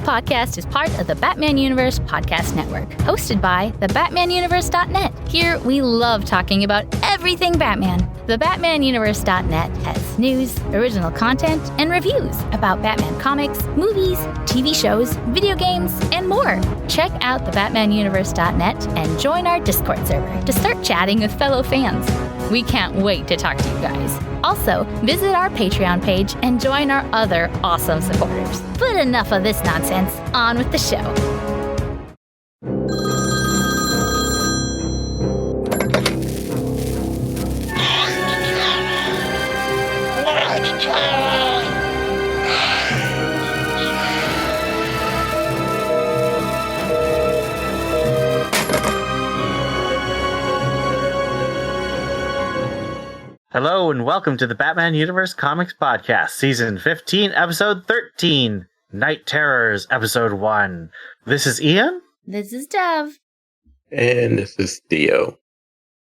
podcast is part of the Batman Universe Podcast Network, hosted by thebatmanuniverse.net. Here, we love talking about everything Batman. Thebatmanuniverse.net has news, original content, and reviews about Batman comics, movies, TV shows, video games, and more. Check out thebatmanuniverse.net and join our Discord server to start chatting with fellow fans. We can't wait to talk to you guys. Also, visit our Patreon page and join our other awesome supporters. But enough of this nonsense. On with the show. Hello and welcome to the Batman Universe Comics Podcast, Season 15, Episode 13, Night Terrors, Episode 1. This is Ian. This is Dev. And this is Theo.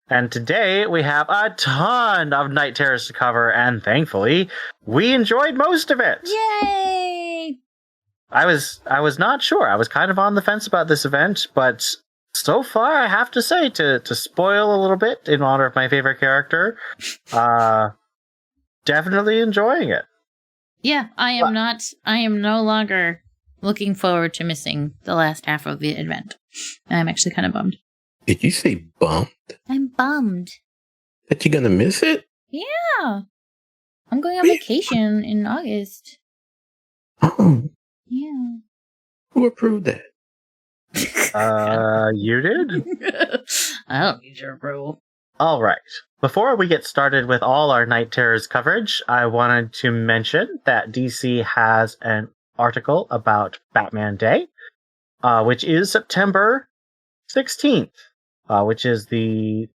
And today we have a ton of Night Terrors to cover, and thankfully, we enjoyed most of it. Yay! I was not sure. I was kind of on the fence about this event, but so far, I have to say, to spoil a little bit in honor of my favorite character, definitely enjoying it. Yeah, I am no longer looking forward to missing the last half of the event. I'm actually kind of bummed. Did you say bummed? I'm bummed. That you're gonna miss it? Yeah. I'm going on vacation in August. Oh. Yeah. Who approved that? You did? I don't need your approval. All right. Before we get started with all our Night Terrors coverage, I wanted to mention that DC has an article about Batman Day, which is September 16th, which is the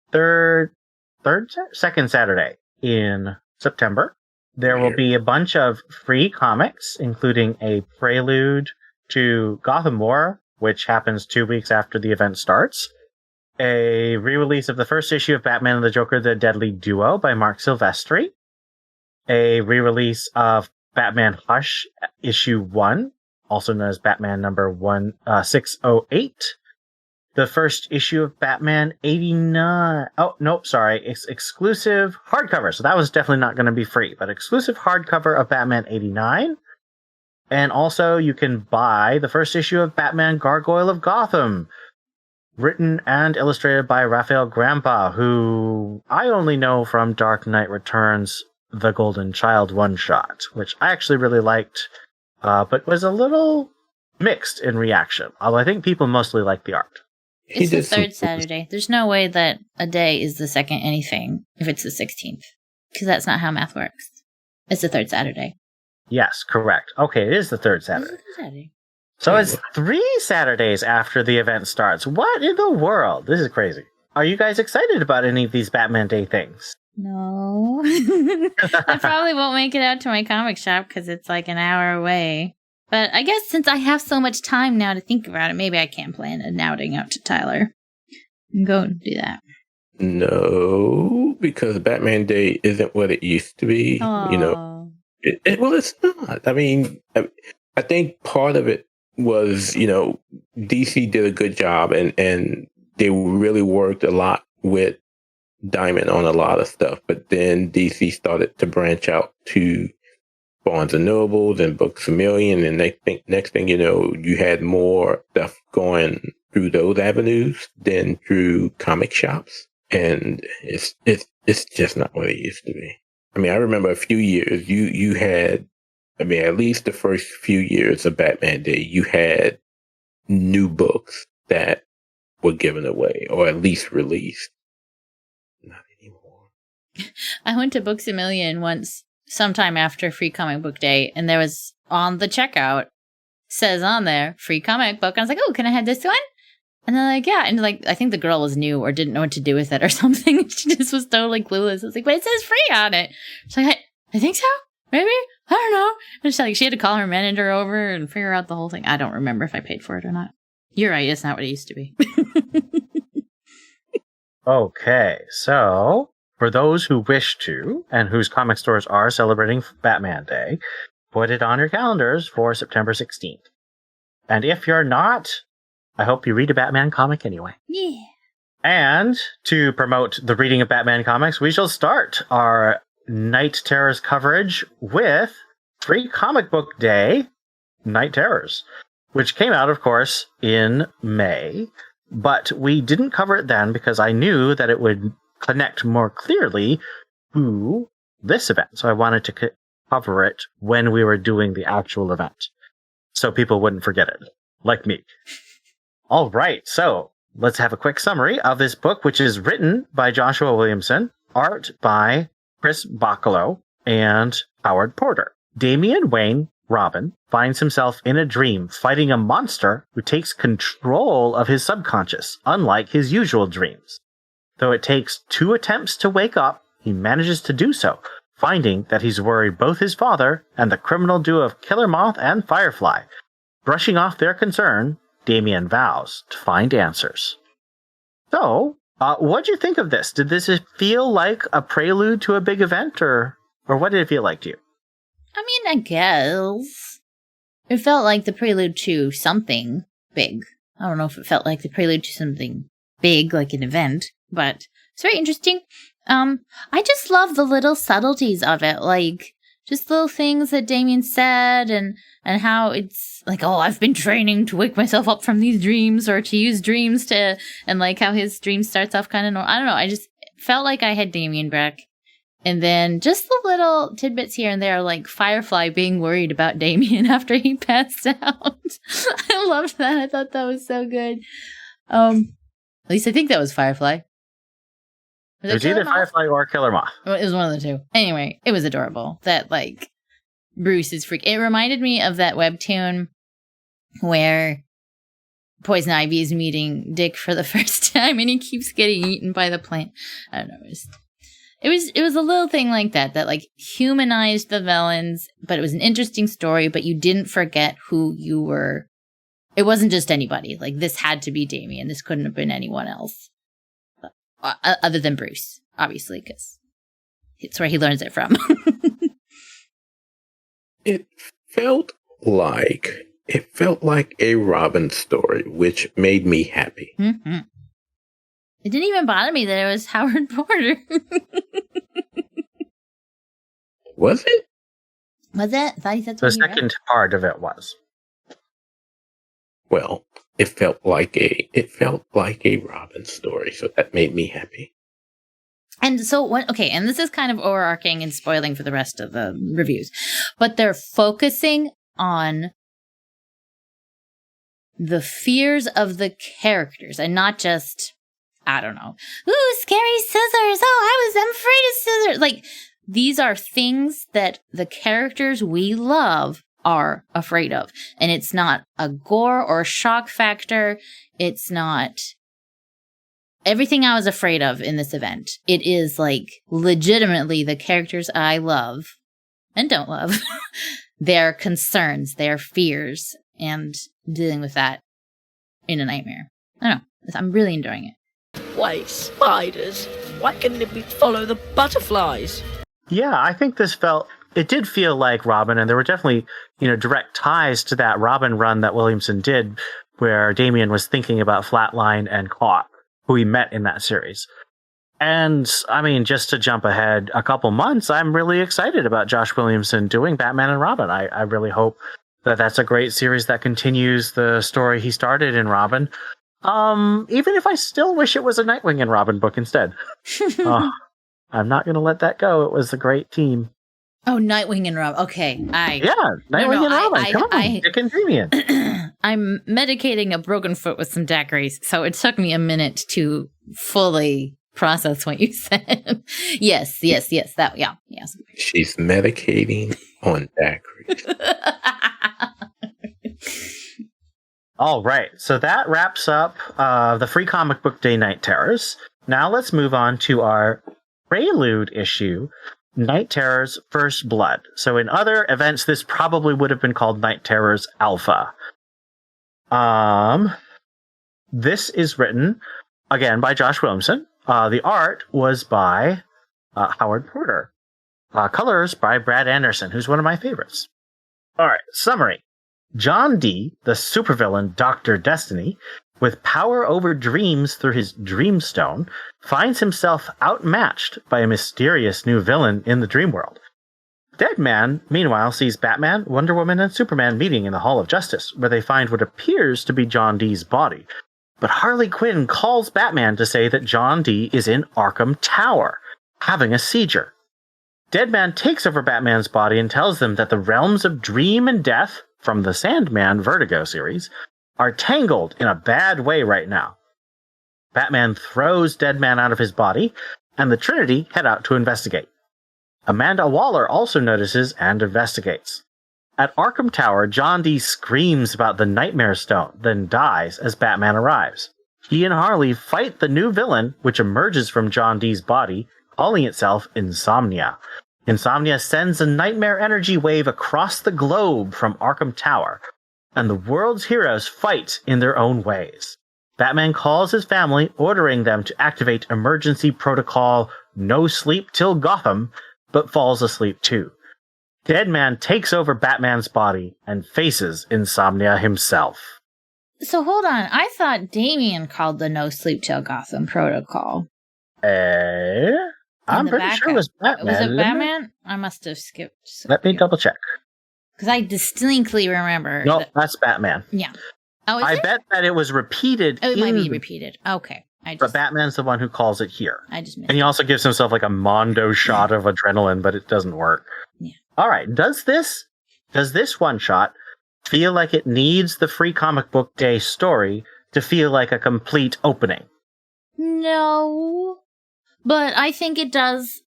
second Saturday in September. There will be a bunch of free comics, including a prelude to Gotham War, which happens 2 weeks after the event starts. A re-release of the first issue of Batman and the Joker, The Deadly Duo by Mark Silvestri. A re-release of Batman Hush, issue 1, also known as Batman number 608. The first issue of Batman 89. Oh, nope, sorry. It's exclusive hardcover. So that was definitely not going to be free, but exclusive hardcover of Batman 89. And also, you can buy the first issue of Batman Gargoyle of Gotham, written and illustrated by Raphael Grampa, who I only know from Dark Knight Returns, The Golden Child one-shot, which I actually really liked, but was a little mixed in reaction, although I think people mostly like the art. It's the third Saturday. There's no way that a day is the second anything if it's the 16th, because that's not how math works. It's the third Saturday. Yes, correct. Okay, it is the third Saturday. So it's 3 Saturdays after the event starts. What in the world? This is crazy. Are you guys excited about any of these Batman Day things? No. I probably won't make it out to my comic shop because it's like an hour away. But I guess since I have so much time now to think about it, maybe I can plan an outing out to Tyler and go and do that. No, because Batman Day isn't what it used to be. Aww. You know. Well, it's not. I mean, I think part of it was, DC did a good job and they really worked a lot with Diamond on a lot of stuff. But then DC started to branch out to Barnes & Nobles and Books A Million. And next thing you know, you had more stuff going through those avenues than through comic shops. And it's just not what it used to be. I mean, I remember a few years you had, at least the first few years of Batman Day, you had new books that were given away or at least released. Not anymore. I went to Books A Million once, sometime after Free Comic Book Day, and there was on the checkout, says on there, free comic book. I was like, oh, can I have this one? And they're like, yeah. And like, I think the girl was new or didn't know what to do with it or something. She just was totally clueless. I was like, but it says free on it. She's like, I think so? Maybe? I don't know. And she had to call her manager over and figure out the whole thing. I don't remember if I paid for it or not. You're right. It's not what it used to be. Okay. So for those who wish to and whose comic stores are celebrating Batman Day, put it on your calendars for September 16th. And if you're not, I hope you read a Batman comic anyway. Yeah. And to promote the reading of Batman comics, we shall start our Night Terrors coverage with Free Comic Book Day Night Terrors, which came out, of course, in May. But we didn't cover it then because I knew that it would connect more clearly to this event. So I wanted to cover it when we were doing the actual event, so people wouldn't forget it, like me. All right, so let's have a quick summary of this book, which is written by Joshua Williamson, art by Chris Bacalo, and Howard Porter. Damian Wayne, Robin, finds himself in a dream fighting a monster who takes control of his subconscious, unlike his usual dreams. Though it takes 2 attempts to wake up, he manages to do so, finding that he's worried both his father and the criminal duo of Killer Moth and Firefly. Brushing off their concern, Damian vows to find answers. So, what'd you think of this? Did this feel like a prelude to a big event, or what did it feel like to you? I mean, I guess. It felt like the prelude to something big. I don't know if it felt like the prelude to something big, like an event, but it's very interesting. I just love the little subtleties of it, like just little things that Damien said and how it's like, oh, I've been training to wake myself up from these dreams or to use dreams to, and like how his dream starts off kind of, I don't know. I just felt like I had Damien back. And then just the little tidbits here and there, like Firefly being worried about Damien after he passed out. I loved that. I thought that was so good. At least I think that was Firefly. It was either Firefly or Killer Moth. Well, it was one of the two. Anyway, it was adorable. That, like, Bruce is freak. It reminded me of that webtoon where Poison Ivy is meeting Dick for the first time and he keeps getting eaten by the plant. I don't know. It was a little thing like that like humanized the villains, but it was an interesting story, but you didn't forget who you were. It wasn't just anybody. Like, this had to be Damien. This couldn't have been anyone else. Other than Bruce, obviously, because it's where he learns it from. It felt like a Robin story, which made me happy. Mm-hmm. It didn't even bother me that it was Howard Porter. Was it? Was it? I thought he said The something. second part of it was. Well, it felt like a Robin story, so that made me happy. And so, and this is kind of overarching and spoiling for the rest of the reviews, but they're focusing on the fears of the characters and not just, I don't know, ooh, scary scissors. Oh, I'm afraid of scissors. Like, these are things that the characters we love are afraid of. And it's not a gore or shock factor. It's not everything I was afraid of in this event. It is like legitimately the characters I love and don't love, their concerns, their fears, and dealing with that in a nightmare. I don't know. I'm really enjoying it. Why spiders? Why couldn't we follow the butterflies? Yeah, I think it did feel like Robin, and there were definitely, direct ties to that Robin run that Williamson did, where Damian was thinking about Flatline and Clock, who he met in that series. And, I mean, just to jump ahead a couple months, I'm really excited about Josh Williamson doing Batman and Robin. I really hope that that's a great series that continues the story he started in Robin. Even if I still wish it was a Nightwing and Robin book instead. I'm not going to let that go. It was a great team. Oh, Nightwing and Robin. Okay. Nightwing and Robin. Come on, Dick and Damian. I'm medicating a broken foot with some daiquiris, so it took me a minute to fully process what you said. Yes. That, yeah. Yes. She's medicating on daiquiris. All right. So that wraps up the Free Comic Book Day Night Terrors. Now let's move on to our prelude issue, Night Terrors First Blood. So in other events, this probably would have been called Night Terrors Alpha. This is written, again, by Josh Williamson. The art was by Howard Porter. Colors by Brad Anderson, who's one of my favorites. All right, summary. John Dee, the supervillain Dr. Destiny, with power over dreams through his Dreamstone, finds himself outmatched by a mysterious new villain in the dream world. Deadman, meanwhile, sees Batman, Wonder Woman, and Superman meeting in the Hall of Justice, where they find what appears to be John Dee's body. But Harley Quinn calls Batman to say that John Dee is in Arkham Tower, having a seizure. Deadman takes over Batman's body and tells them that the realms of dream and death, from the Sandman Vertigo series, are tangled in a bad way right now. Batman throws Deadman out of his body, and the Trinity head out to investigate. Amanda Waller also notices and investigates. At Arkham Tower, John Dee screams about the Nightmare Stone, then dies as Batman arrives. He and Harley fight the new villain, which emerges from John Dee's body, calling itself Insomnia. Insomnia sends a nightmare energy wave across the globe from Arkham Tower, and the world's heroes fight in their own ways. Batman calls his family, ordering them to activate emergency protocol No Sleep Till Gotham, but falls asleep too. Deadman takes over Batman's body and faces Insomnia himself. So hold on. I thought Damian called the No Sleep Till Gotham protocol. I'm pretty sure it was Batman. Was it Batman? I must have skipped. Let me double check. Because I distinctly remember. No, that's Batman. Yeah. Oh, is I it? bet that it was repeated. Oh, it might be repeated. Okay. But Batman's the one who calls it here. I just missed And he also gives himself like a mondo shot of adrenaline, but it doesn't work. Yeah. All right. Does this one shot feel like it needs the Free Comic Book Day story to feel like a complete opening? No. But I think it does.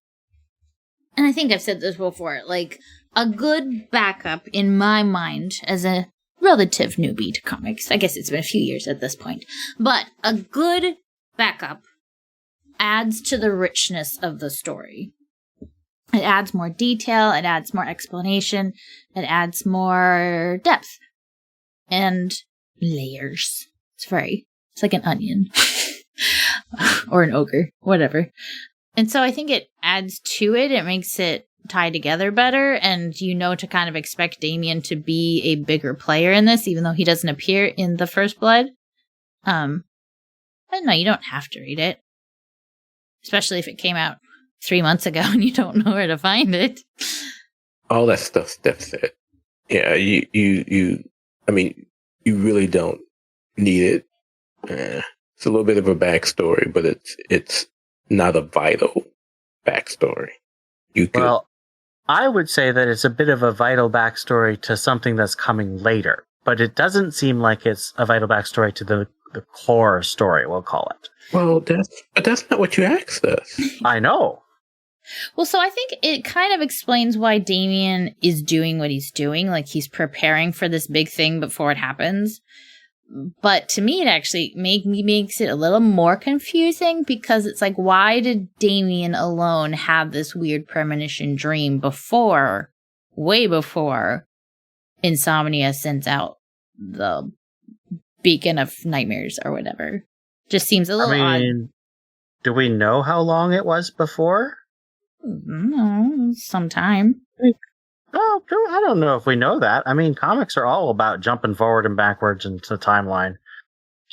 And I think I've said this before. Like, a good backup in my mind as a relative newbie to comics. I guess it's been a few years at this point. But a good backup adds to the richness of the story. It adds more detail, it adds more explanation, it adds more depth and layers. It's like an onion or an ogre, whatever. And so I think it adds to it. It makes it tie together better, and to kind of expect Damian to be a bigger player in this, even though he doesn't appear in the First Blood. But no, you don't have to read it. Especially if it came out 3 months ago and you don't know where to find it. All that stuff Steph said. Yeah, you really don't need it. It's a little bit of a backstory, but it's not a vital backstory. Well, I would say that it's a bit of a vital backstory to something that's coming later, but it doesn't seem like it's a vital backstory to the core story, we'll call it. Well, that's not what you asked us. I know. Well, so I think it kind of explains why Damian is doing what he's doing. Like, he's preparing for this big thing before it happens. But to me, it actually makes it a little more confusing, because it's like, why did Damian alone have this weird premonition dream way before Insomnia sends out the beacon of nightmares or whatever? Just seems a little odd. Do we know how long it was before? No, sometime. Oh, I don't know if we know that. I mean, comics are all about jumping forward and backwards into the timeline.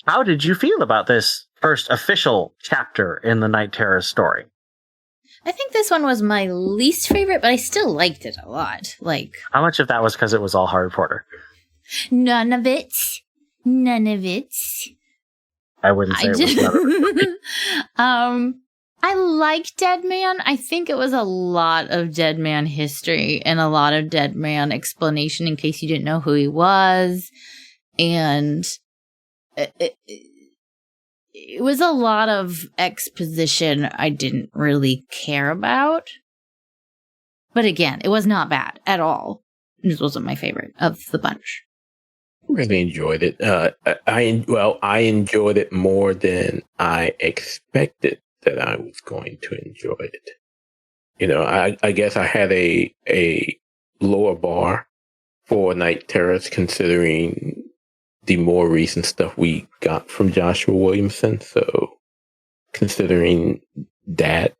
How did you feel about this first official chapter in the Night Terror story? I think this one was my least favorite, but I still liked it a lot. Like, how much of that was because it was all Harry Potter? None of it. I wouldn't say it was. I like Deadman. I think it was a lot of Deadman history and a lot of Deadman explanation in case you didn't know who he was. And it was a lot of exposition I didn't really care about. But again, it was not bad at all. This wasn't my favorite of the bunch. Really enjoyed it. I enjoyed it more than I expected that I was going to enjoy it. I guess I had a lower bar for Night Terrors, considering the more recent stuff we got from Joshua Williamson. So considering that,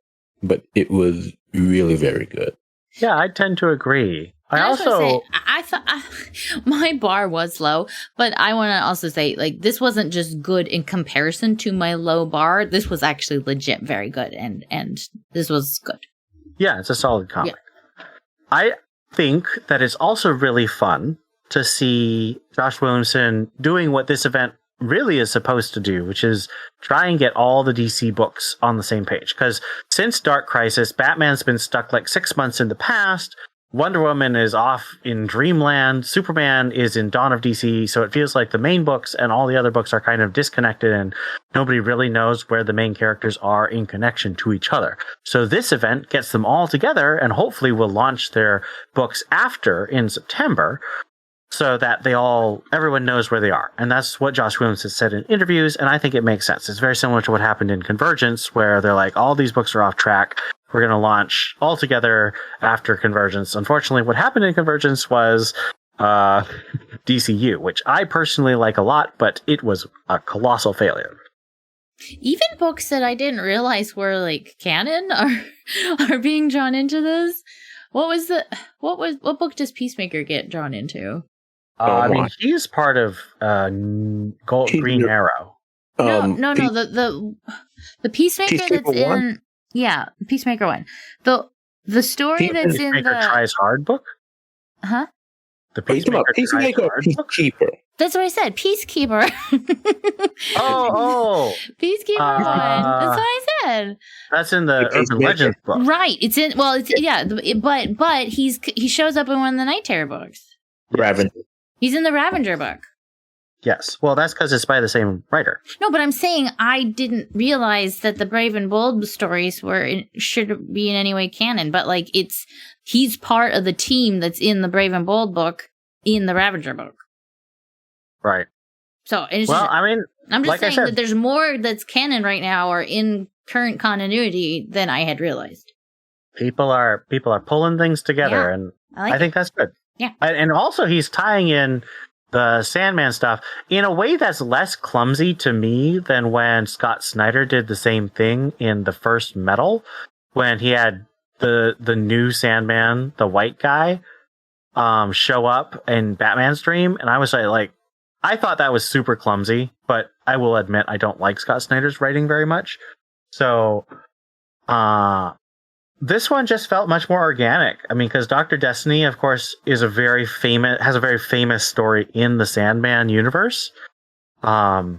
but it was really very good. Yeah, I tend to agree. I thought my bar was low, but I want to also say, like, this wasn't just good in comparison to my low bar. This was actually legit very good, and this was good. Yeah, it's a solid comic. Yeah. I think that it's also really fun to see Josh Williamson doing what this event really is supposed to do, which is try and get all the DC books on the same page. Because since Dark Crisis, Batman's been stuck like 6 months in the past. Wonder Woman is off in Dreamland. Superman is in Dawn of DC. So it feels like the main books and all the other books are kind of disconnected and nobody really knows where the main characters are in connection to each other. So this event gets them all together and hopefully will launch their books after in September so that everyone knows where they are. And that's what Josh Williams has said in interviews. And I think it makes sense. It's very similar to what happened in Convergence, where they're like, all these books are off track. We're going to launch all together after Convergence. Unfortunately, what happened in Convergence was DCU, which I personally like a lot, but it was a colossal failure. Even books that I didn't realize were like canon are being drawn into this. What book does Peacemaker get drawn into? I mean, he's part of Green Arrow. No. The Peacemaker that's in. Yeah, Peacemaker 1. The story that's in the Tries Hard book? Huh? The Peacemaker or Peacekeeper? That's what I said. Peacekeeper. Peacekeeper 1. That's what I said. That's in the Urban Legends book. Right. But he shows up in one of the Night Terror books. Ravager. He's in the Ravager book. Yes. Well, that's because it's by the same writer. No, but I'm saying I didn't realize that the Brave and Bold stories should be in any way canon. But like he's part of the team that's in the Brave and Bold book in the Ravager book. Right. So I'm just like saying that there's more that's canon right now or in current continuity than I had realized. People are pulling things together, and I think that's good. Yeah. And also he's tying in the Sandman stuff in a way that's less clumsy to me than when Scott Snyder did the same thing in the first Metal, when he had the new Sandman, the white guy, show up in Batman's dream. And I was like, I thought that was super clumsy, but I will admit I don't like Scott Snyder's writing very much. So, this one just felt much more organic. I mean, because Dr. Destiny, of course, has a very famous story in the Sandman universe. I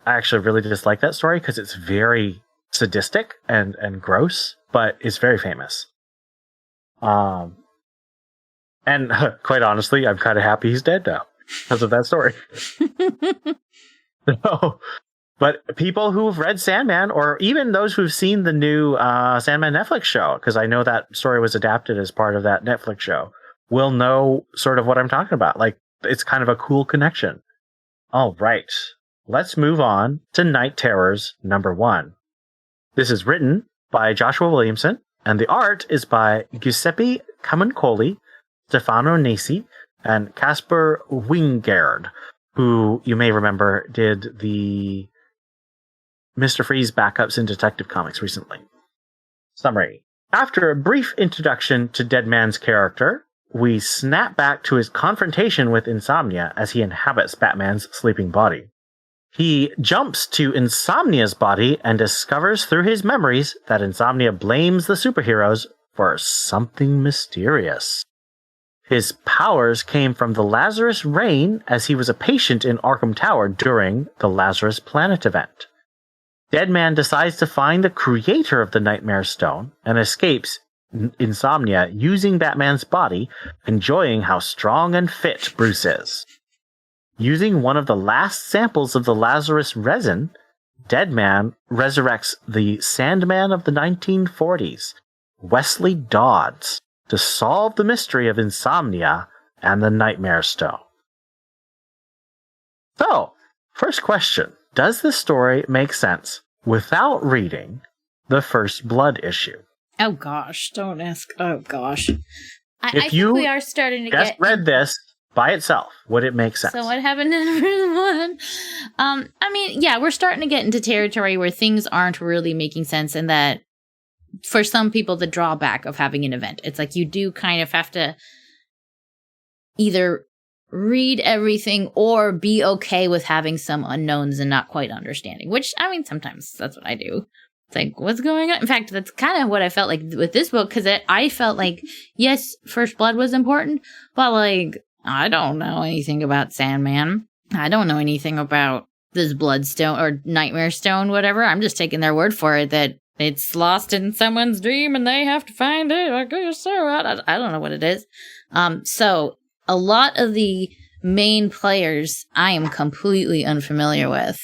actually really dislike that story because it's very sadistic and gross, but it's very famous. And quite honestly, I'm kind of happy he's dead now because of that story. So, but people who've read Sandman, or even those who've seen the new Sandman Netflix show, because I know that story was adapted as part of that Netflix show, will know sort of what I'm talking about. Like, it's kind of a cool connection. All right. Let's move on to Night Terrors #1. This is written by Joshua Williamson, and the art is by Giuseppe Camuncoli, Stefano Nasi, and Casper Wingard, who you may remember did the Mr. Freeze backups in Detective Comics recently. Summary. After a brief introduction to Deadman's character, we snap back to his confrontation with Insomnia as he inhabits Batman's sleeping body. He jumps to Insomnia's body and discovers through his memories that Insomnia blames the superheroes for something mysterious. His powers came from the Lazarus Rain as he was a patient in Arkham Tower during the Lazarus Planet event. Deadman decides to find the creator of the Nightmare Stone and escapes Insomnia using Batman's body, enjoying how strong and fit Bruce is. Using one of the last samples of the Lazarus resin, Deadman resurrects the Sandman of the 1940s, Wesley Dodds, to solve the mystery of Insomnia and the Nightmare Stone. So, first question. Does this story make sense without reading the First Blood issue? Oh gosh, don't ask. Oh gosh. I think we are starting to just read this by itself, would it make sense? So what happened in verse 1? I mean, yeah, we're starting to get into territory where things aren't really making sense and that for some people, the drawback of having an event. It's like you do kind of have to either read everything or be okay with having some unknowns and not quite understanding, which, I mean, sometimes that's what I do. It's like, what's going on? In fact, that's kind of what I felt like with this book, because I felt like, yes, First Blood was important, but, like, I don't know anything about Sandman. I don't know anything about this Bloodstone or Nightmare Stone, whatever. I'm just taking their word for it that it's lost in someone's dream and they have to find it. I guess so. I don't know what it is. So a lot of the main players I am completely unfamiliar with.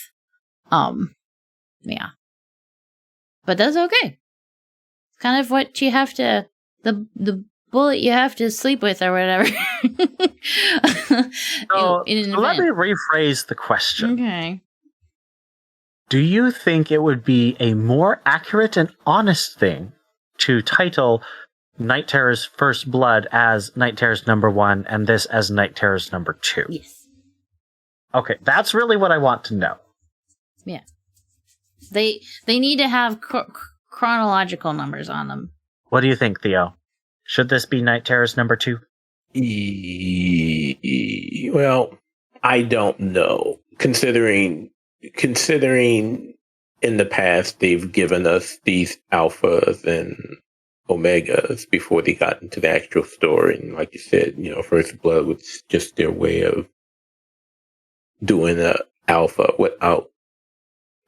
Yeah. But that's okay. It's kind of what you have to, the bullet you have to sleep with or whatever. So let me rephrase the question. Okay. Do you think it would be a more accurate and honest thing to title Night Terror's First Blood as Night Terror's number 1 and this as Night Terror's number 2? Yes. Okay, that's really what I want to know. Yeah. They need to have chronological numbers on them. What do you think, Theo? Should this be Night Terror's number 2? Well, I don't know. Considering in the past they've given us these alphas and omegas before they got into the actual story, and like you said, First Blood was just their way of doing a alpha without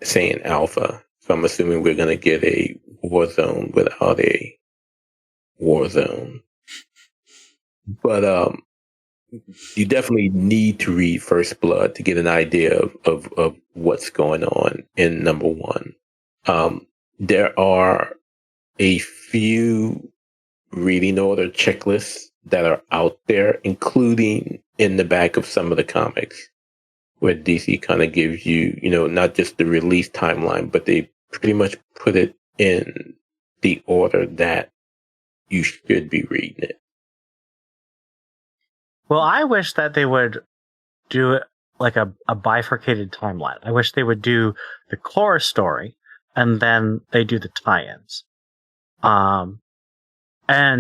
saying alpha. So I'm assuming we're gonna get a war zone without a war zone. But you definitely need to read First Blood to get an idea of what's going on in number 1. There are a few reading order checklists that are out there, including in the back of some of the comics, where DC kind of gives you, not just the release timeline, but they pretty much put it in the order that you should be reading it. Well, I wish that they would do it like a bifurcated timeline. I wish they would do the core story and then they do the tie-ins. And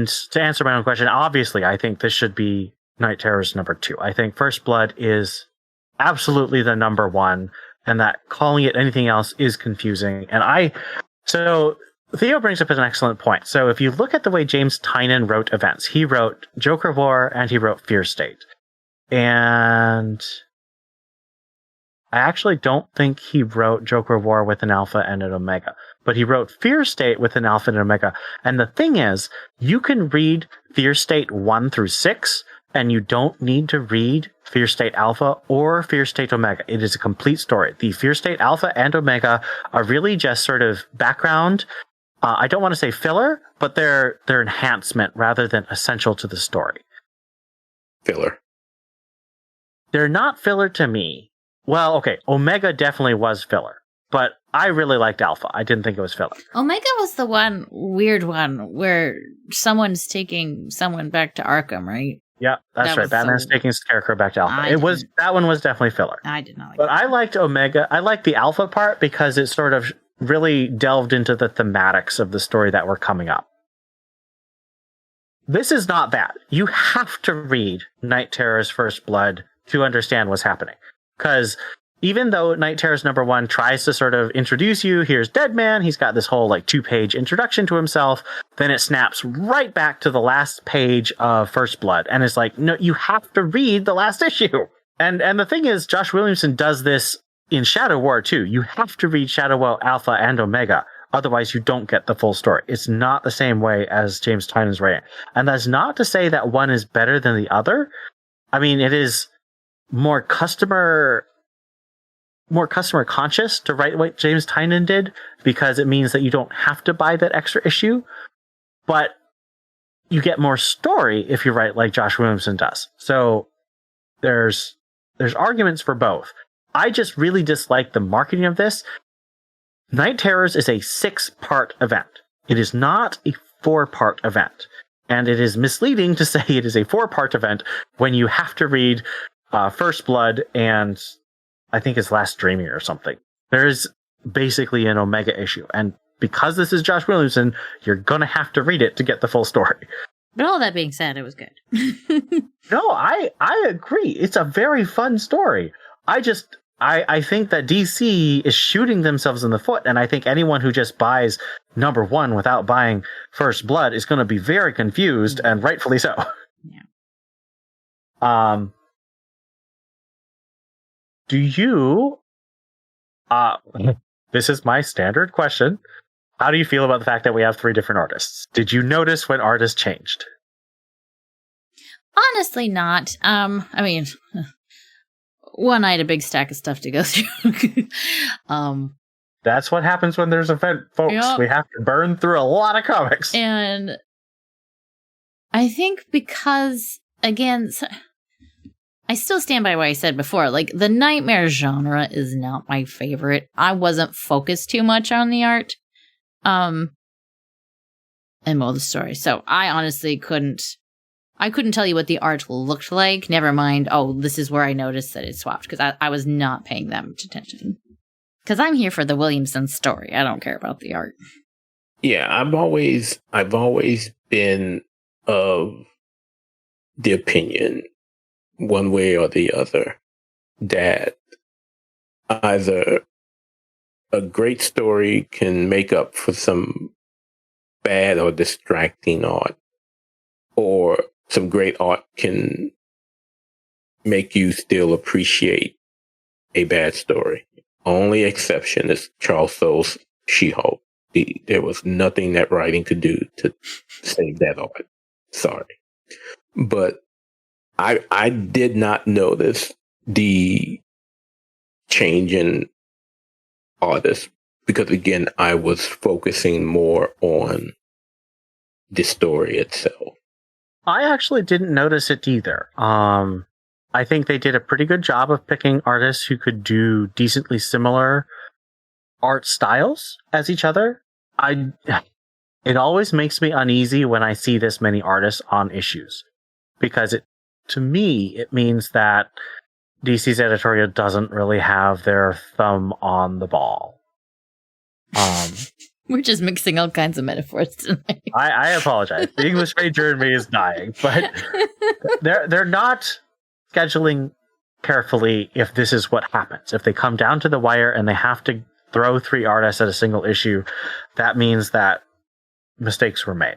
to answer my own question, obviously, I think this should be Night Terror's number 2. I think First Blood is absolutely the number 1, and that calling it anything else is confusing. So Theo brings up an excellent point. So if you look at the way James Tynion wrote events, he wrote Joker of War and he wrote Fear State. And I actually don't think he wrote Joker of War with an alpha and an omega, but he wrote Fear State with an alpha and an omega. And the thing is, you can read Fear State 1 through 6, and you don't need to read Fear State Alpha or Fear State Omega. It is a complete story. The Fear State Alpha and Omega are really just sort of background. I don't want to say filler, but they're enhancement rather than essential to the story. Filler. They're not filler to me. Well, okay, Omega definitely was filler, but I really liked Alpha. I didn't think it was filler. Omega was the weird one where someone's taking someone back to Arkham, right? Yeah, that's right. Batman's taking Scarecrow back to Alpha. That one was definitely filler. I did not like but that. I liked Omega. I liked the Alpha part because it sort of really delved into the thematics of the story that were coming up. This is not bad. You have to read Night Terror's First Blood to understand what's happening. Because even though Night Terror's number 1 tries to sort of introduce you, here's Deadman, he's got this whole 2-page introduction to himself, then it snaps right back to the last page of First Blood. And it's like, no, you have to read the last issue. And the thing is, Josh Williamson does this in Shadow War too. You have to read Shadow War Alpha and Omega. Otherwise, you don't get the full story. It's not the same way as James Tynion's writing. And that's not to say that one is better than the other. I mean, it is more customer conscious to write what James Tynion did, because it means that you don't have to buy that extra issue, but you get more story if you write like Josh Williamson does. So there's arguments for both. I just really dislike the marketing of this. Night Terrors is a 6-part event. It is not a 4-part event. And it is misleading to say it is a 4-part event when you have to read First Blood and I think it's Last Dreaming or something. There's basically an Omega issue. And because this is Josh Williamson, you're going to have to read it to get the full story. But all that being said, it was good. No, I agree. It's a very fun story. I think that DC is shooting themselves in the foot, and I think anyone who just buys number 1 without buying First Blood is going to be very confused, and rightfully so. Yeah. Do you... this is my standard question. How do you feel about the fact that we have 3 different artists? Did you notice when artists changed? Honestly, not. I mean, one, I had a big stack of stuff to go through. That's what happens when there's an event, folks. Yep. We have to burn through a lot of comics. And I think because, again, I still stand by what I said before. Like, the nightmare genre is not my favorite. I wasn't focused too much on the art. And the story. So I honestly couldn't tell you what the art looked like. Never mind, this is where I noticed that it swapped, because I was not paying that much attention. Because I'm here for the Williamson story. I don't care about the art. Yeah, I've always been of the opinion, one way or the other, that either a great story can make up for some bad or distracting art, or some great art can make you still appreciate a bad story. Only exception is Charles Soule's She-Hulk. There was nothing that writing could do to save that art. Sorry. But I did not notice the change in artists, because again, I was focusing more on the story itself. I actually didn't notice it either. I think they did a pretty good job of picking artists who could do decently similar art styles as each other. It always makes me uneasy when I see this many artists on issues, because to me, it means that DC's editorial doesn't really have their thumb on the ball. We're just mixing all kinds of metaphors tonight. I apologize. The English major in me is dying, but they're not scheduling carefully if this is what happens. If they come down to the wire and they have to throw 3 artists at a single issue, that means that mistakes were made.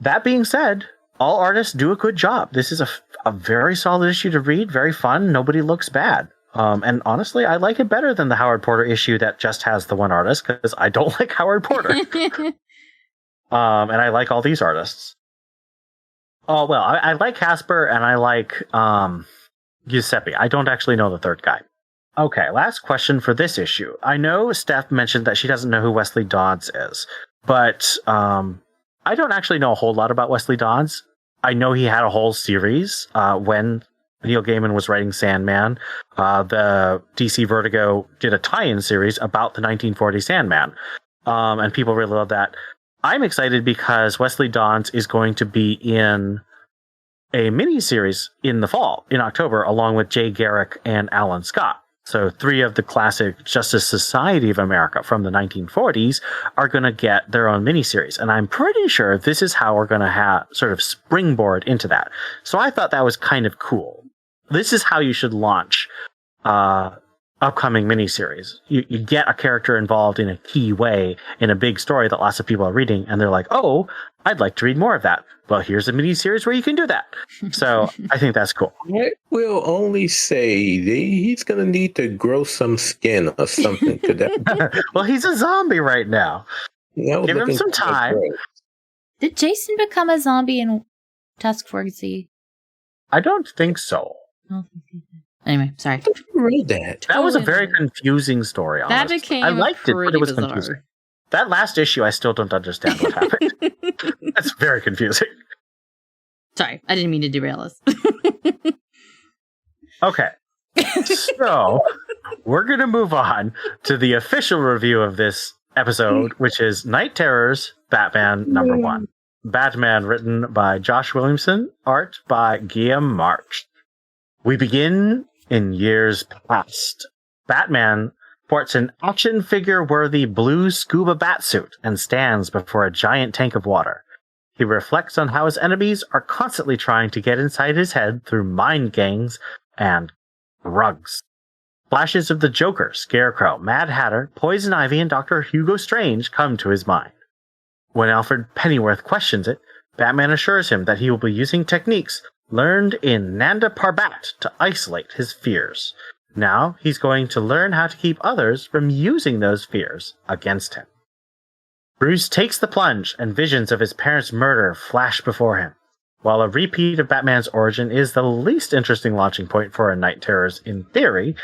That being said, all artists do a good job. This is a very solid issue to read, very fun. Nobody looks bad. And honestly, I like it better than the Howard Porter issue that just has the one artist, because I don't like Howard Porter. And I like all these artists. Oh, well, I like Casper and I like Giuseppe. I don't actually know the third guy. Okay, last question for this issue. I know Steph mentioned that she doesn't know who Wesley Dodds is, but I don't actually know a whole lot about Wesley Dodds. I know he had a whole series when Neil Gaiman was writing Sandman. The DC Vertigo did a tie-in series about the 1940 Sandman, and people really love that. I'm excited because Wesley Dodds is going to be in a mini-series in the fall, in October, along with Jay Garrick and Alan Scott. So 3 of the classic Justice Society of America from the 1940s are going to get their own miniseries. And I'm pretty sure this is how we're going to sort of springboard into that. So I thought that was kind of cool. This is how you should launch upcoming miniseries. You get a character involved in a key way in a big story that lots of people are reading, and they're like, oh, I'd like to read more of that. Well, here's a miniseries where you can do that. So I think that's cool. I will only say he's going to need to grow some skin or something to that. Well, he's a zombie right now. Give him some time. Did Jason become a zombie in Task Force Z? I don't think so. Anyway, sorry. I read that. That was a very confusing story, honestly. That became I liked it, but it was bizarre. confusing. That last issue, I still don't understand what happened. That's very confusing. Sorry, I didn't mean to derail us. Okay. So, we're going to move on to the official review of this episode, which is Night Terrors, Batman #1. Batman written by Josh Williamson, art by Guillaume March. We begin in years past. Batman sports an action figure-worthy blue scuba batsuit and stands before a giant tank of water. He reflects on how his enemies are constantly trying to get inside his head through mind gangs and drugs. Flashes of the Joker, Scarecrow, Mad Hatter, Poison Ivy, and Dr. Hugo Strange come to his mind. When Alfred Pennyworth questions it, Batman assures him that he will be using techniques learned in Nanda Parbat to isolate his fears. Now he's going to learn how to keep others from using those fears against him. Bruce takes the plunge, and visions of his parents' murder flash before him. While a repeat of Batman's origin is the least interesting launching point for a Night Terrors in theory,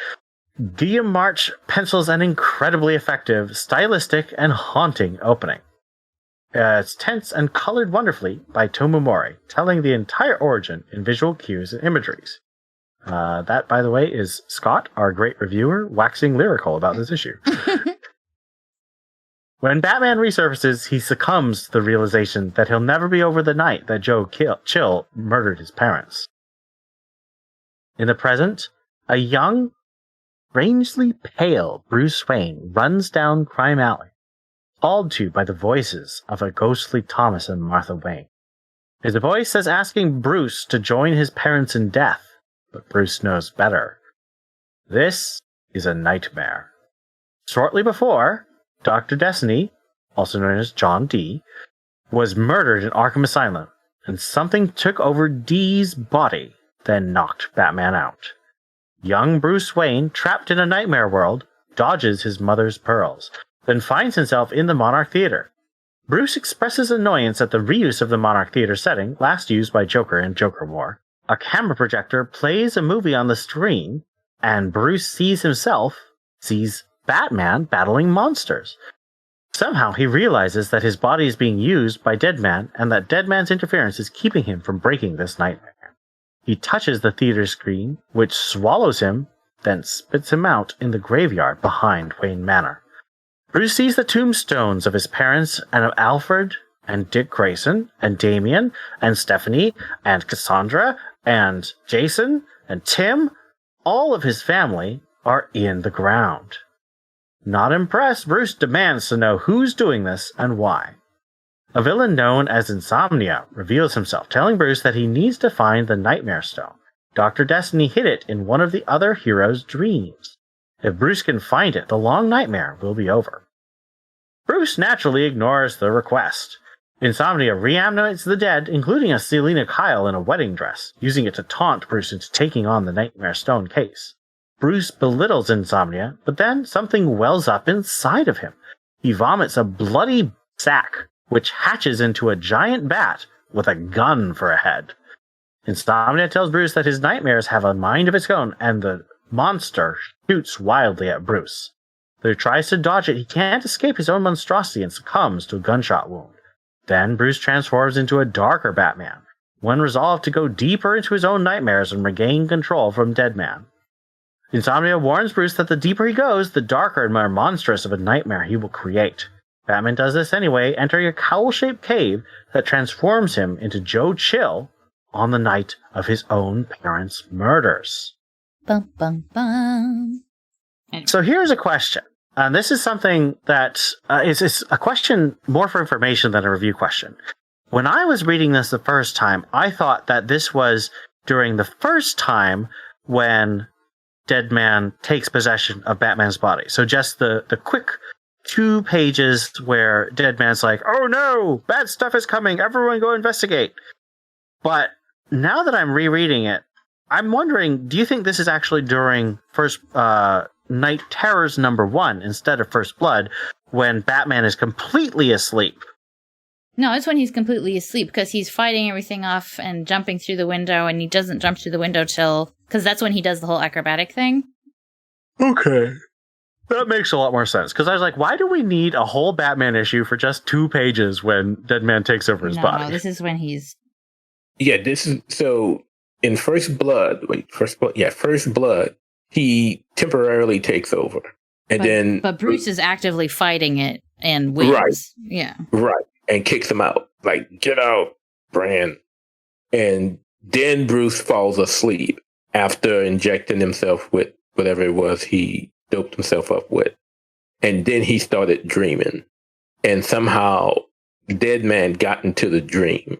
Guillaume March pencils an incredibly effective, stylistic, and haunting opening. It's tense and colored wonderfully by Tomomori, telling the entire origin in visual cues and imageries. That, by the way, is Scott, our great reviewer, waxing lyrical about this issue. When Batman resurfaces, he succumbs to the realization that he'll never be over the night that Joe Chill murdered his parents. In the present, a young, strangely pale Bruce Wayne runs down Crime Alley, called to by the voices of a ghostly Thomas and Martha Wayne. His voice is asking Bruce to join his parents in death, but Bruce knows better. This is a nightmare. Shortly before, Dr. Destiny, also known as John Dee, was murdered in Arkham Asylum, and something took over Dee's body, then knocked Batman out. Young Bruce Wayne, trapped in a nightmare world, dodges his mother's pearls, then finds himself in the Monarch Theater. Bruce expresses annoyance at the reuse of the Monarch Theater setting, last used by Joker in Joker War. A camera projector plays a movie on the screen, and Bruce sees Batman battling monsters. Somehow he realizes that his body is being used by Deadman, and that Deadman's interference is keeping him from breaking this nightmare. He touches the theater screen, which swallows him, then spits him out in the graveyard behind Wayne Manor. Bruce sees the tombstones of his parents and of Alfred, and Dick Grayson, and Damian, and Stephanie, and Cassandra, and Jason, and Tim. All of his family are in the ground. Not impressed, Bruce demands to know who's doing this and why. A villain known as Insomnia reveals himself, telling Bruce that he needs to find the Nightmare Stone. Dr. Destiny hid it in one of the other heroes' dreams. If Bruce can find it, the long nightmare will be over. Bruce naturally ignores the request. Insomnia reanimates the dead, including a Selina Kyle in a wedding dress, using it to taunt Bruce into taking on the Nightmare Stone case. Bruce belittles Insomnia, but then something wells up inside of him. He vomits a bloody sack, which hatches into a giant bat with a gun for a head. Insomnia tells Bruce that his nightmares have a mind of its own, and the monster shoots wildly at Bruce. Though he tries to dodge it, he can't escape his own monstrosity and succumbs to a gunshot wound. Then Bruce transforms into a darker Batman, one resolved to go deeper into his own nightmares and regain control from Deadman. Insomnia warns Bruce that the deeper he goes, the darker and more monstrous of a nightmare he will create. Batman does this anyway, entering a cowl-shaped cave that transforms him into Joe Chill on the night of his own parents' murders. Bum, bum, bum. So here's a question. And this is something that is a question more for information than a review question. When I was reading this the first time, I thought that this was during the first time when Deadman takes possession of Batman's body. So just the quick 2 pages where Deadman's like, oh no, bad stuff is coming, everyone go investigate. But now that I'm rereading it, I'm wondering, do you think this is actually during first Night Terrors #1 instead of First Blood, when Batman is completely asleep? No, it's when he's completely asleep, because he's fighting everything off and jumping through the window, and he doesn't jump through the window because that's when he does the whole acrobatic thing. Okay. That makes a lot more sense, because I was like, why do we need a whole Batman issue for just 2 pages when Deadman takes over his body? No, this is when he's... Yeah, this is... So, in First Blood, he temporarily takes over. But Bruce is actively fighting it and wins. Right. Yeah. Right. And kicks him out. Like, get out, Bran. And then Bruce falls asleep after injecting himself with whatever it was he doped himself up with. And then he started dreaming. And somehow Dead Man got into the dream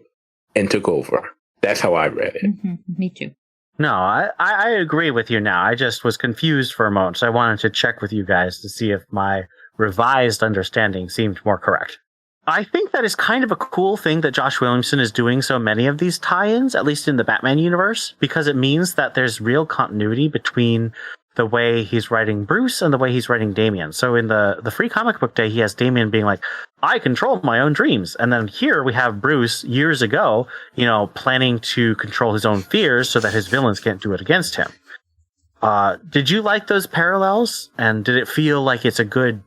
and took over. That's how I read it. Mm-hmm. Me too. No, I agree with you now. I just was confused for a moment, so I wanted to check with you guys to see if my revised understanding seemed more correct. I think that is kind of a cool thing that Josh Williamson is doing so many of these tie-ins, at least in the Batman universe, because it means that there's real continuity between the way he's writing Bruce and the way he's writing Damian. So in the Free Comic Book Day, he has Damian being like, I control my own dreams. And then here we have Bruce years ago, planning to control his own fears so that his villains can't do it against him. Did you like those parallels? And did it feel like it's a good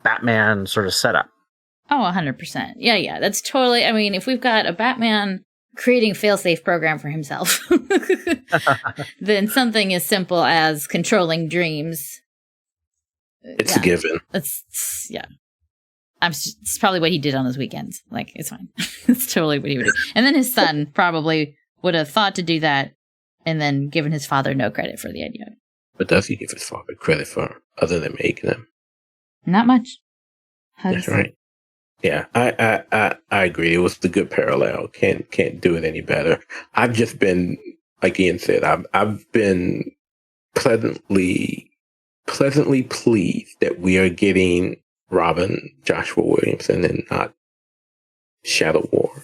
Batman sort of setup? Oh, 100%. Yeah. That's totally, I mean, if we've got a Batman creating a fail-safe program for himself, then something as simple as controlling dreams. It's a given. It's probably what he did on his weekends. Like, it's fine. It's totally what he would do. And then his son probably would have thought to do that and then given his father no credit for the idea. But does he give his father credit for other than making them? Not much. That's right. Yeah, I agree. It was the good parallel. Can't do it any better. I've just been, like Ian said, I've been pleasantly pleased that we are getting Robin Joshua Williamson and not Shadow War.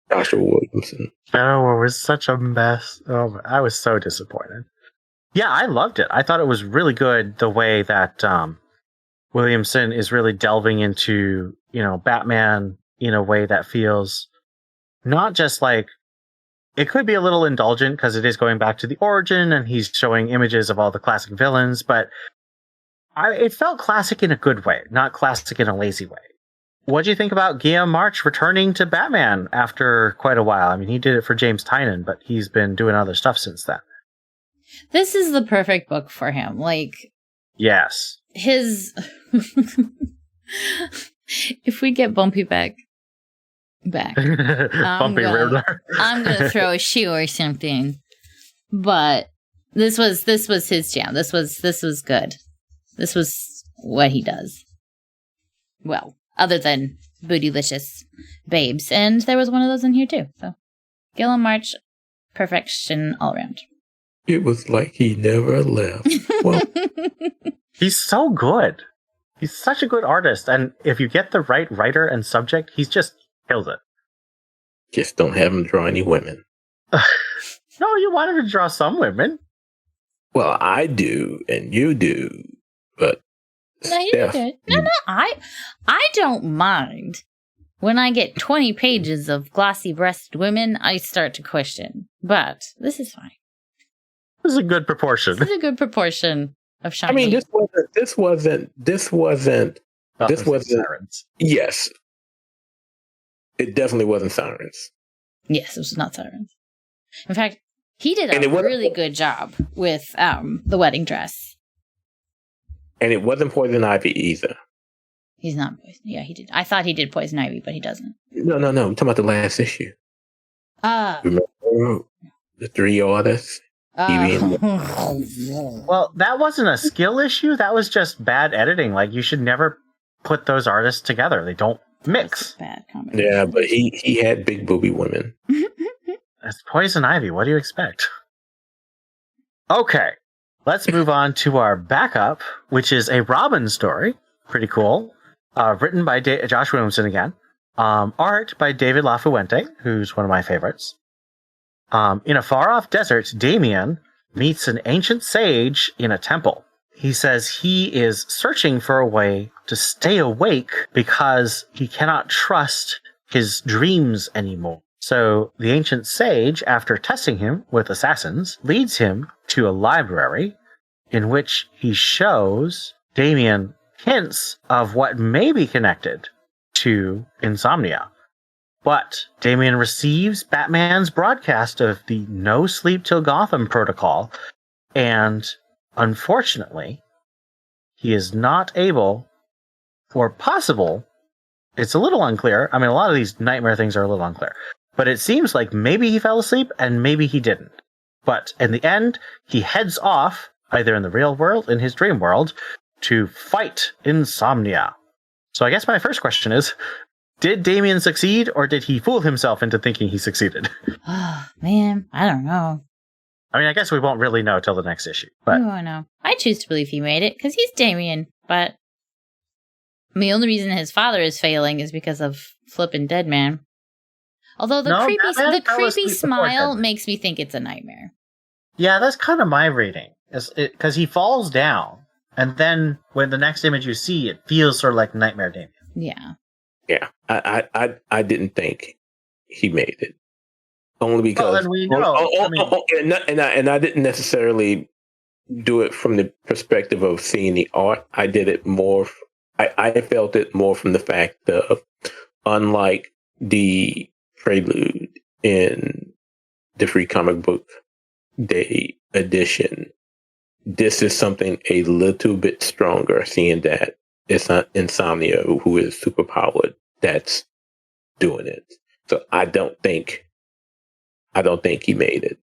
Joshua Williamson. Shadow War was such a mess. Oh, I was so disappointed. Yeah, I loved it. I thought it was really good the way that Williamson is really delving into, Batman in a way that feels not just like, it could be a little indulgent because it is going back to the origin and he's showing images of all the classic villains, but it felt classic in a good way, not classic in a lazy way. What do you think about Guillaume March returning to Batman after quite a while? I mean, he did it for James Tynion, but he's been doing other stuff since then. This is the perfect book for him. Like, yes. His... If we get Bumpy back, Bumpy Riddler. I'm gonna throw a shoe or something. But this was his jam. This was good. This was what he does. Well, other than bootylicious babes, and there was one of those in here too. So, Guillaume March, perfection all around. It was like he never left. Well, he's so good. He's such a good artist, and if you get the right writer and subject, he's just kills it. Just don't have him draw any women. No, you want him to draw some women. Well, I do, and you do, but no, you do it. No, I don't mind. When I get 20 pages of glossy-breasted women, I start to question. But this is fine. This is a good proportion. This is a good proportion of shiny. I mean, this wasn't. Sirens. Yes, it definitely wasn't Sirens. Yes, it was not Sirens. In fact, he did a really good job with the wedding dress. And it wasn't Poison Ivy either. He's not Poison. Yeah, he did. I thought he did Poison Ivy, but he doesn't. No. I'm talking about the last issue. Remember the three artists? Well, that wasn't a skill issue. That was just bad editing. Like, you should never put those artists together. They don't mix. Bad combination. Yeah, but he had big booby women. That's Poison Ivy. What do you expect? Okay, let's move on to our backup, which is a Robin story. Pretty cool. Written by Josh Williamson again. Art by David LaFuente, who's one of my favorites. In a far-off desert, Damian meets an ancient sage in a temple. He says he is searching for a way to stay awake because he cannot trust his dreams anymore. So the ancient sage, after testing him with assassins, leads him to a library in which he shows Damian hints of what may be connected to insomnia. But Damian receives Batman's broadcast of the No Sleep Till Gotham protocol, and unfortunately, he is not able, or possible, it's a little unclear. I mean, a lot of these nightmare things are a little unclear. But it seems like maybe he fell asleep and maybe he didn't. But in the end, he heads off either in the real world, in his dream world, to fight insomnia. So I guess my first question is, did Damien succeed, or did he fool himself into thinking he succeeded? Oh, man, I don't know. I mean, I guess we won't really know till the next issue. But We won't know. I choose to believe he made it, because he's Damien, but the only reason his father is failing is because of flippin' Deadman. Although the creepy smile makes me think it's a nightmare. Yeah, that's kind of my reading. Because he falls down, and then when the next image you see, it feels sort of like Nightmare Damien. Yeah. Yeah, I didn't think he made it. Only because and we know. And I didn't necessarily do it from the perspective of seeing the art. I did it more. I felt it more from the fact of, unlike the prelude in the Free Comic Book Day edition, this is something a little bit stronger, seeing that it's not Insomnia, who is superpowered, that's doing it. So I don't think he made it.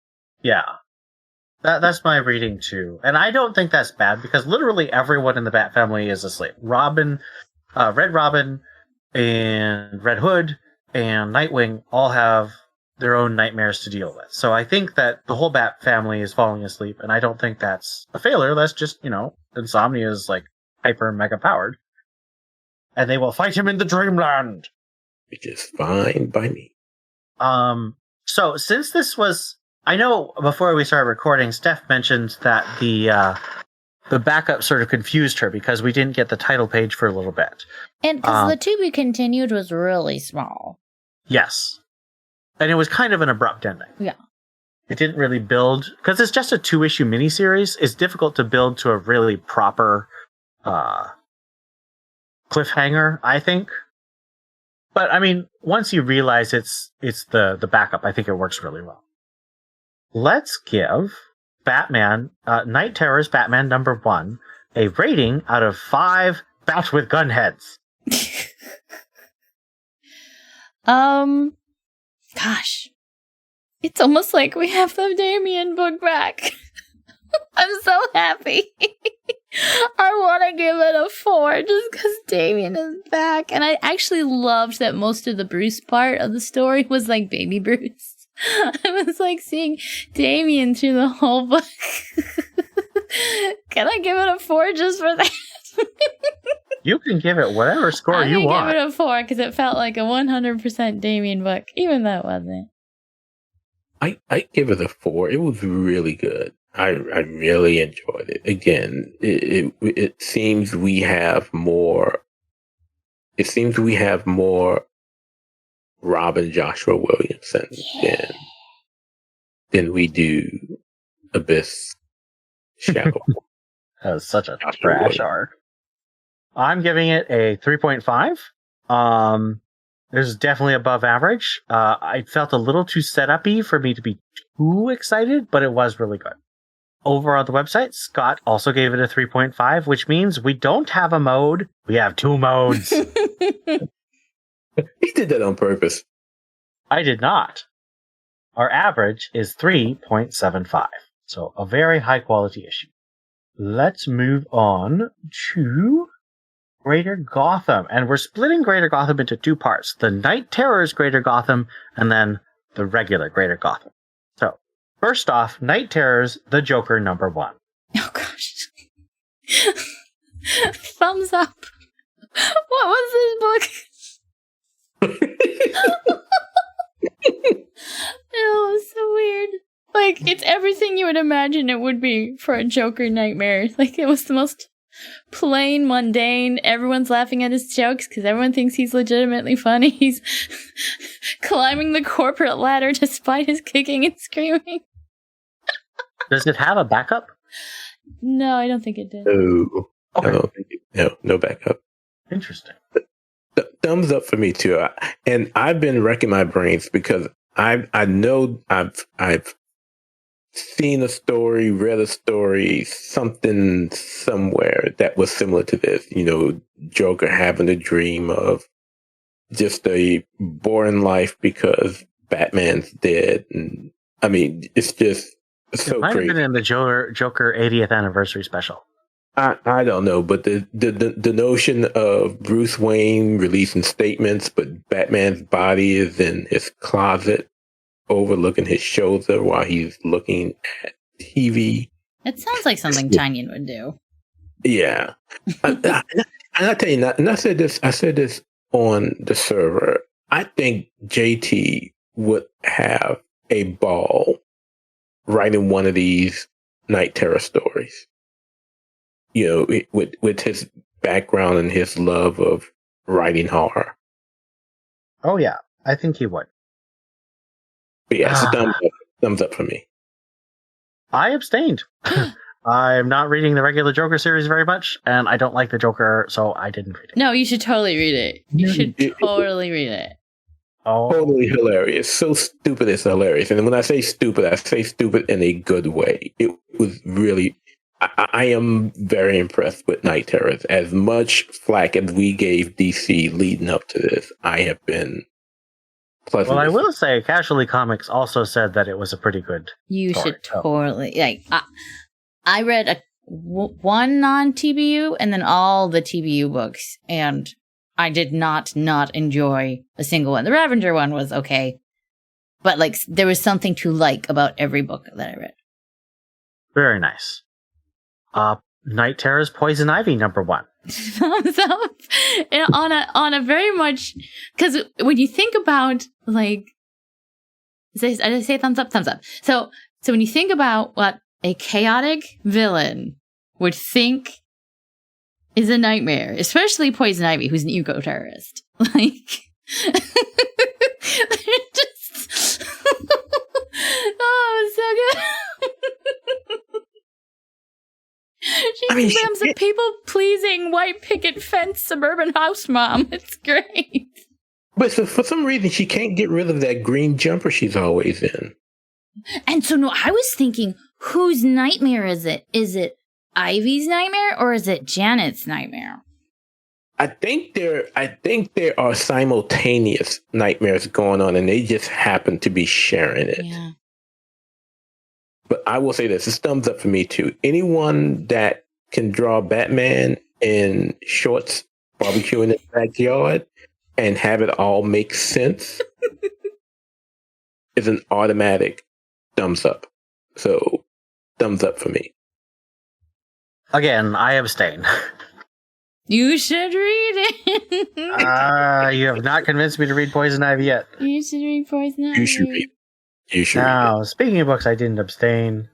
Yeah. That's my reading too. And I don't think that's bad, because literally everyone in the Bat family is asleep. Red Robin and Red Hood and Nightwing all have their own nightmares to deal with. So I think that the whole Bat family is falling asleep, and I don't think that's a failure. That's just, Insomnia is like hyper mega powered. And they will fight him in the Dreamland. Which is fine by me. So since this was, I know before we started recording, Steph mentioned that the backup sort of confused her because we didn't get the title page for a little bit. And because the To Be Continued was really small. Yes. And it was kind of an abrupt ending. Yeah. It didn't really build, because it's just a 2-issue miniseries. It's difficult to build to a really proper cliffhanger, I think. But I mean, once you realize it's the backup, I think it works really well. Let's give Batman, Night Terror's Batman #1, a rating out of 5 bats with gun heads. Gosh. It's almost like we have the Damien book back. I'm so happy. I want to give it a 4 just because Damien is back. And I actually loved that most of the Bruce part of the story was like baby Bruce. I was like seeing Damien through the whole book. Can I give it a 4 just for that? You can give it whatever score you want. I give it a 4 because it felt like a 100% Damien book, even though it wasn't. I give it a 4. It was really good. I really enjoyed it. Again, it seems we have more. It seems we have more Robin Joshua Williamson than we do Abyss Shadow. That was such a trash arc. I'm giving it a 3.5. This is definitely above average. I felt a little too set-up-y for me to be too excited, but it was really good. Over on the website, Scott also gave it a 3.5, which means we don't have a mode. We have 2 modes. He did that on purpose. I did not. Our average is 3.75. So a very high-quality issue. Let's move on to Greater Gotham. And we're splitting Greater Gotham into 2 parts. The Night Terror's Greater Gotham, and then the regular Greater Gotham. So, first off, Night Terror's The Joker #1. Oh, gosh. Thumbs up. What was this book? Oh, it's so weird. Like, it's everything you would imagine it would be for a Joker nightmare. Like, it was the most plain, mundane. Everyone's laughing at his jokes because everyone thinks he's legitimately funny. He's climbing the corporate ladder despite his kicking and screaming. Does it have a backup? No, I don't think it did. No, Okay. I don't think no backup. Interesting. Thumbs up for me too. And I've been wrecking my brains because I know I've seen a story, read a story, something somewhere that was similar to this. You know, Joker having a dream of just a boring life because Batman's dead. And I mean, it's just So It might have crazy. been in the Joker 80th anniversary special. I don't know, but the notion of Bruce Wayne releasing statements, but Batman's body is in his closet, overlooking his shoulder while he's looking at TV. It sounds like something Tanyan would do. Yeah, and I tell you, and I said this on the server. I think JT would have a ball writing one of these Night Terror stories. You know, with his background and his love of writing horror. Oh, yeah. I think he would. But yeah, it's a thumbs up for me. I abstained. I'm not reading the regular Joker series very much, and I don't like the Joker, so I didn't read it. No, you should totally read it. You should totally read it. Oh, Totally hilarious. So stupid it's hilarious. And when I say stupid in a good way. It was really... I am very impressed with Night Terrors. As much flack as we gave DC leading up to this, I have been pleasant. well, I will say, Casually Comics also said that it was a pretty good You story, should totally like. I read one on TBU and then all the TBU books, and I did not enjoy a single one. The Ravager one was okay, but like there was something to like about every book that I read. Very nice. Night Terror's Poison Ivy #1. Thumbs up. And on a very much, because when you think about like, I just say thumbs up. So when you think about what a chaotic villain would think is a nightmare, especially Poison Ivy, who's an eco-terrorist, like, they're just, oh, it's so good. She becomes a people-pleasing, white picket fence suburban house mom. It's great. But for some reason, she can't get rid of that green jumper she's always in. And so, no, I was thinking, whose nightmare is it? Is it Ivy's nightmare or is it Janet's nightmare? I think there are simultaneous nightmares going on, and they just happen to be sharing it. Yeah. But I will say this: it's thumbs up for me too. Anyone that can draw Batman in shorts, barbecuing in the backyard, and have it all make sense is an automatic thumbs up. So, thumbs up for me. Again, I abstain. You should read it. You have not convinced me to read Poison Ivy yet. You should read Poison Ivy. You should read it. You should read Now, speaking of books I didn't abstain,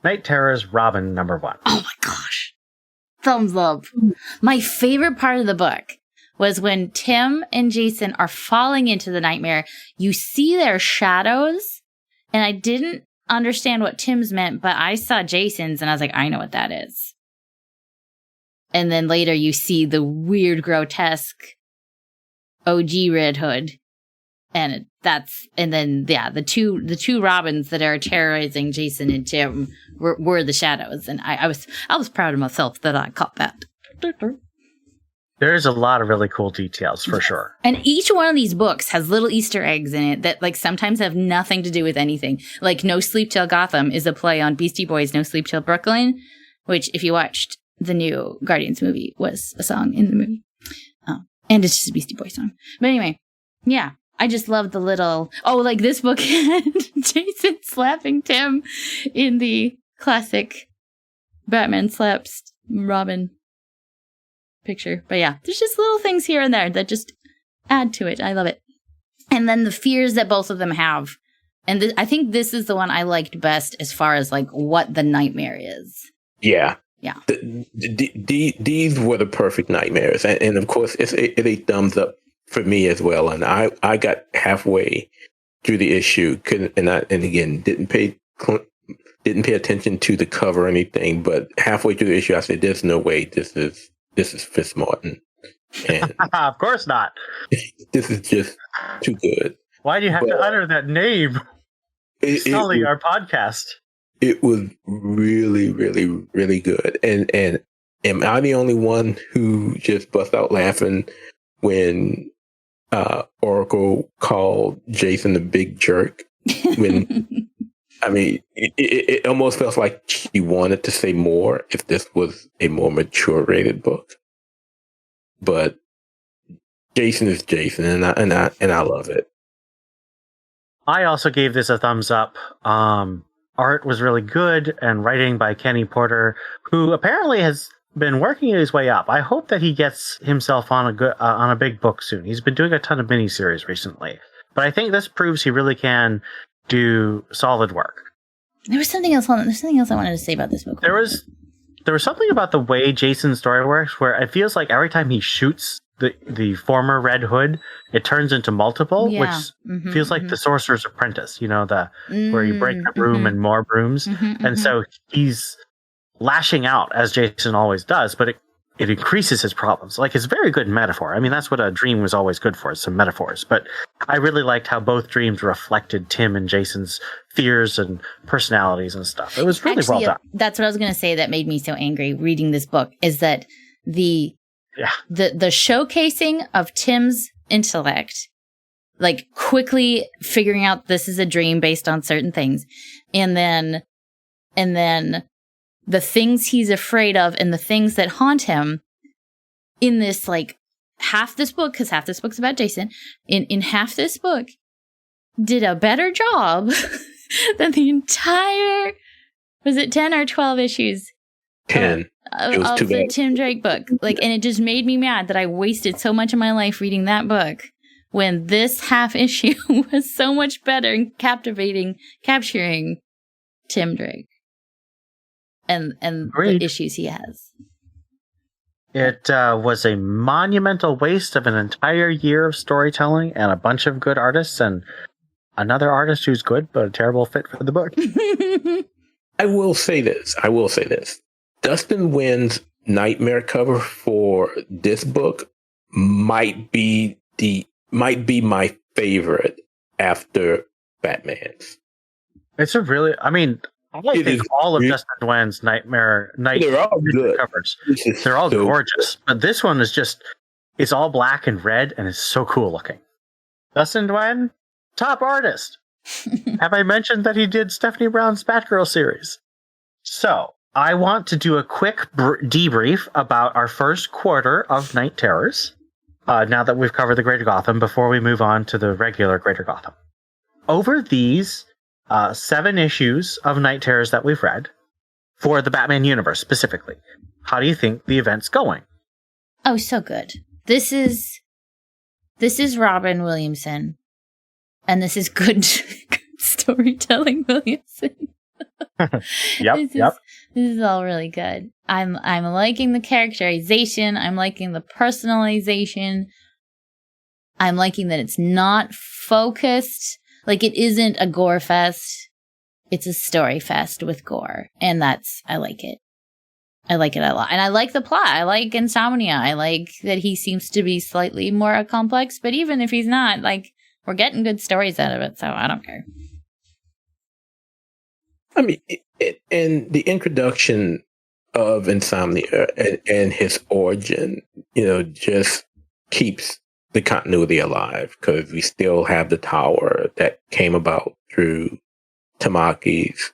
Night Terror's Robin #1. Oh my gosh. Thumbs up. My favorite part of the book was when Tim and Jason are falling into the nightmare. You see their shadows, and I didn't understand what Tim's meant, but I saw Jason's, and I was like, I know what that is. And then later you see the weird, grotesque OG Red Hood. And the two Robins that are terrorizing Jason and Tim were the shadows. And I was proud of myself that I caught that. There's a lot of really cool details, for sure. And each one of these books has little Easter eggs in it that like sometimes have nothing to do with anything. Like No Sleep Till Gotham is a play on Beastie Boys' No Sleep Till Brooklyn, which if you watched the new Guardians movie was a song in the movie. And it's just a Beastie Boys song. But anyway, yeah. I just love the little, like this book had Jason slapping Tim in the classic Batman slaps Robin picture. But yeah, there's just little things here and there that just add to it. I love it. And then the fears that both of them have. And I think this is the one I liked best as far as like what the nightmare is. Yeah. Yeah. These were the perfect nightmares. And of course, it's a thumbs up for me as well. And I got halfway through the issue, and again didn't pay attention to the cover or anything, but halfway through the issue I said, there's no way this is Fitz Martin. And Of course not. this is just too good. Why do you have to utter that name? Sully our podcast. It was really, really, really good. And am I the only one who just bust out laughing when Oracle called Jason the big jerk when I mean, it almost felt like she wanted to say more if this was a more mature rated book. But Jason is Jason, and I love it. I also gave this a thumbs up. Art was really good, and writing by Kenny Porter, who apparently has been working his way up. I hope that he gets himself on a big book soon. He's been doing a ton of miniseries recently, but I think this proves he really can do solid work. There's something else I wanted to say about this book. There was something about the way Jason's story works where it feels like every time he shoots the former Red Hood, it turns into multiple, which feels like the Sorcerer's Apprentice, where you break a broom and more brooms. And so he's lashing out, as Jason always does, but it increases his problems. Like, it's very good metaphor. I mean, that's what a dream was always good for, some metaphors. But I really liked how both dreams reflected Tim and Jason's fears and personalities and stuff. It was really well done. That's what I was going to say that made me so angry reading this book, is that the showcasing of Tim's intellect, like quickly figuring out this is a dream based on certain things, and then the things he's afraid of and the things that haunt him in this, like, half this book, because half this book's about Jason, in half this book did a better job than the entire, was it 10 or 12 issues? 10. Of the Tim Drake book. Like, and it just made me mad that I wasted so much of my life reading that book when this half issue was so much better in capturing Tim Drake and the issues he has. It was a monumental waste of an entire year of storytelling and a bunch of good artists and another artist who's good but a terrible fit for the book. I will say this. Dustin Nguyen's Nightmare cover for this book might be my favorite after Batman's. It's a really, I think all of Dustin Nguyen's Nightmare They're all good covers. They're all gorgeous, but this one is just, it's all black and red and it's so cool looking. Dustin Nguyen, top artist. Have I mentioned that he did Stephanie Brown's Batgirl series? So, I want to do a quick debrief about our first quarter of Night Terrors, now that we've covered the Greater Gotham, before we move on to the regular Greater Gotham. Over these 7 issues of Night Terrors that we've read, for the Batman universe specifically, how do you think the event's going? Oh, so good. This is Robin Williamson, and this is good storytelling Williamson. Yep. This is all really good. I'm liking the characterization. I'm liking the personalization. I'm liking that it's not focused. Like, it isn't a gore fest. It's a story fest with gore. And I like it. I like it a lot. And I like the plot. I like Insomnia. I like that he seems to be slightly more complex. But even if he's not, like, we're getting good stories out of it. So I don't care. I mean, and the introduction of Insomnia and his origin, just keeps the continuity alive, because we still have the tower that came about through Tamaki's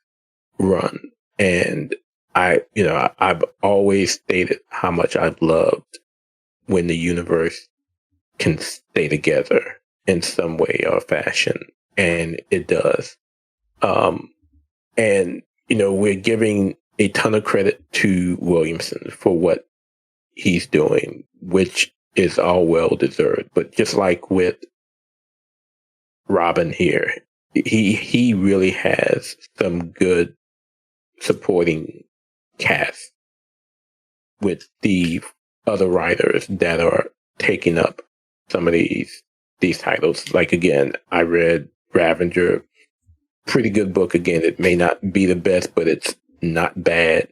run. And I've always stated how much I've loved when the universe can stay together in some way or fashion. And it does. And, we're giving a ton of credit to Williamson for what he's doing, which is all well deserved. But just like with Robin here, he really has some good supporting cast with the other writers that are taking up some of these titles. Like, again, I read Ravager. Pretty good book. Again, it may not be the best, but it's not bad.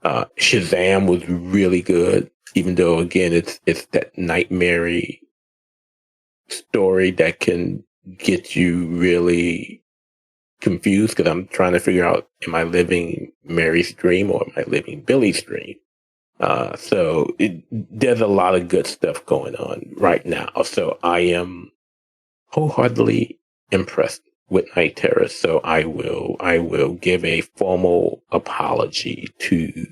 Shazam was really good, even though, again, it's that nightmare-y story that can get you really confused, because I'm trying to figure out, am I living Mary's dream or am I living Billy's dream? So there's a lot of good stuff going on right now. So I am wholeheartedly impressed with Night Terrors, so I will give a formal apology to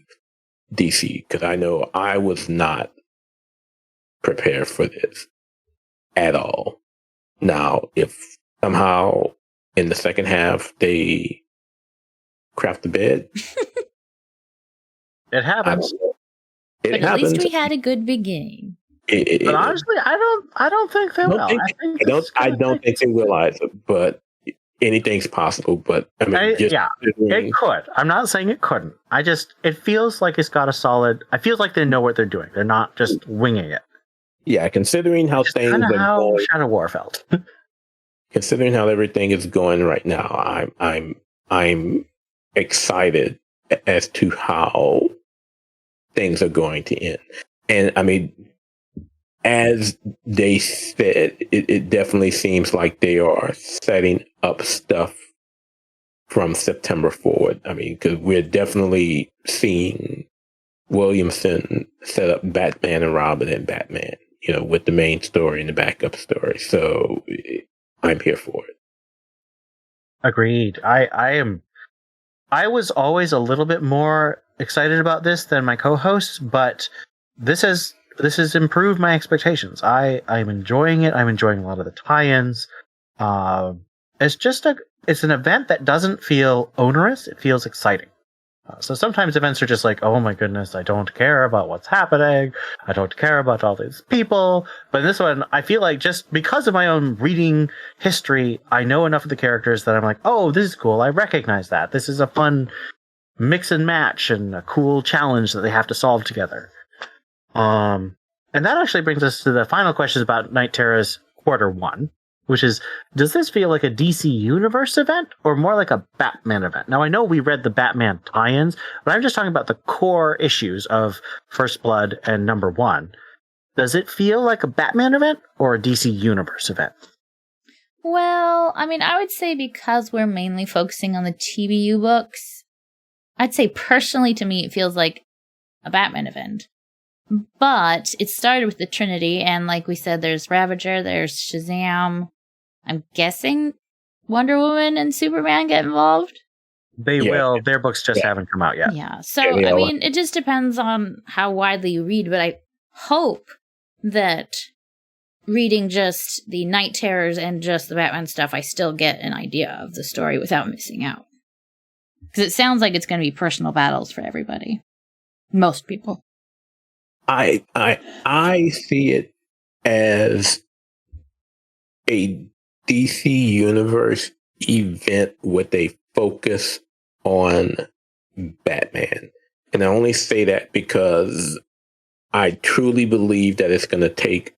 DC, because I know I was not prepared for this at all. Now, if somehow in the second half they craft the bed, It happens. It But at happens. least we had a good beginning. But honestly, I don't think they will. I don't think they will either. But anything's possible. But I mean, it could. I'm not saying it couldn't. It feels like it's got a solid. I feel like they know what they're doing. They're not just winging it. Yeah, considering how things kind of are how going, Shadow War felt. Considering how everything is going right now, I'm excited as to how things are going to end. And I mean, as they said, it definitely seems like they are setting up stuff from September forward. I mean, because we're definitely seeing Williamson set up Batman and Robin and Batman, with the main story and the backup story. So I'm here for it. Agreed. I was always a little bit more excited about this than my co-hosts, but this has improved my expectations. I'm enjoying it. I'm enjoying a lot of the tie-ins. It's an event that doesn't feel onerous. It feels exciting. So sometimes events are just like, oh my goodness, I don't care about what's happening. I don't care about all these people. But in this one, I feel like just because of my own reading history, I know enough of the characters that I'm like, oh, this is cool. I recognize that. This is a fun mix and match and a cool challenge that they have to solve together. And that actually brings us to the final questions about Night Terror's Q1, which is, does this feel like a DC Universe event or more like a Batman event? Now, I know we read the Batman tie-ins, but I'm just talking about the core issues of First Blood and Number 1. Does it feel like a Batman event or a DC Universe event? Well, I mean, I would say because we're mainly focusing on the TBU books, I'd say personally to me it feels like a Batman event. But it started with the Trinity, and like we said, there's Ravager, there's Shazam. I'm guessing Wonder Woman and Superman get involved? They will. Their books just haven't come out yet. Yeah. So, I mean, it just depends on how widely you read, but I hope that reading just the Night Terrors and just the Batman stuff, I still get an idea of the story without missing out. Because it sounds like it's going to be personal battles for everybody. Most people. I see it as a DC Universe event with a focus on Batman. And I only say that because I truly believe that it's going to take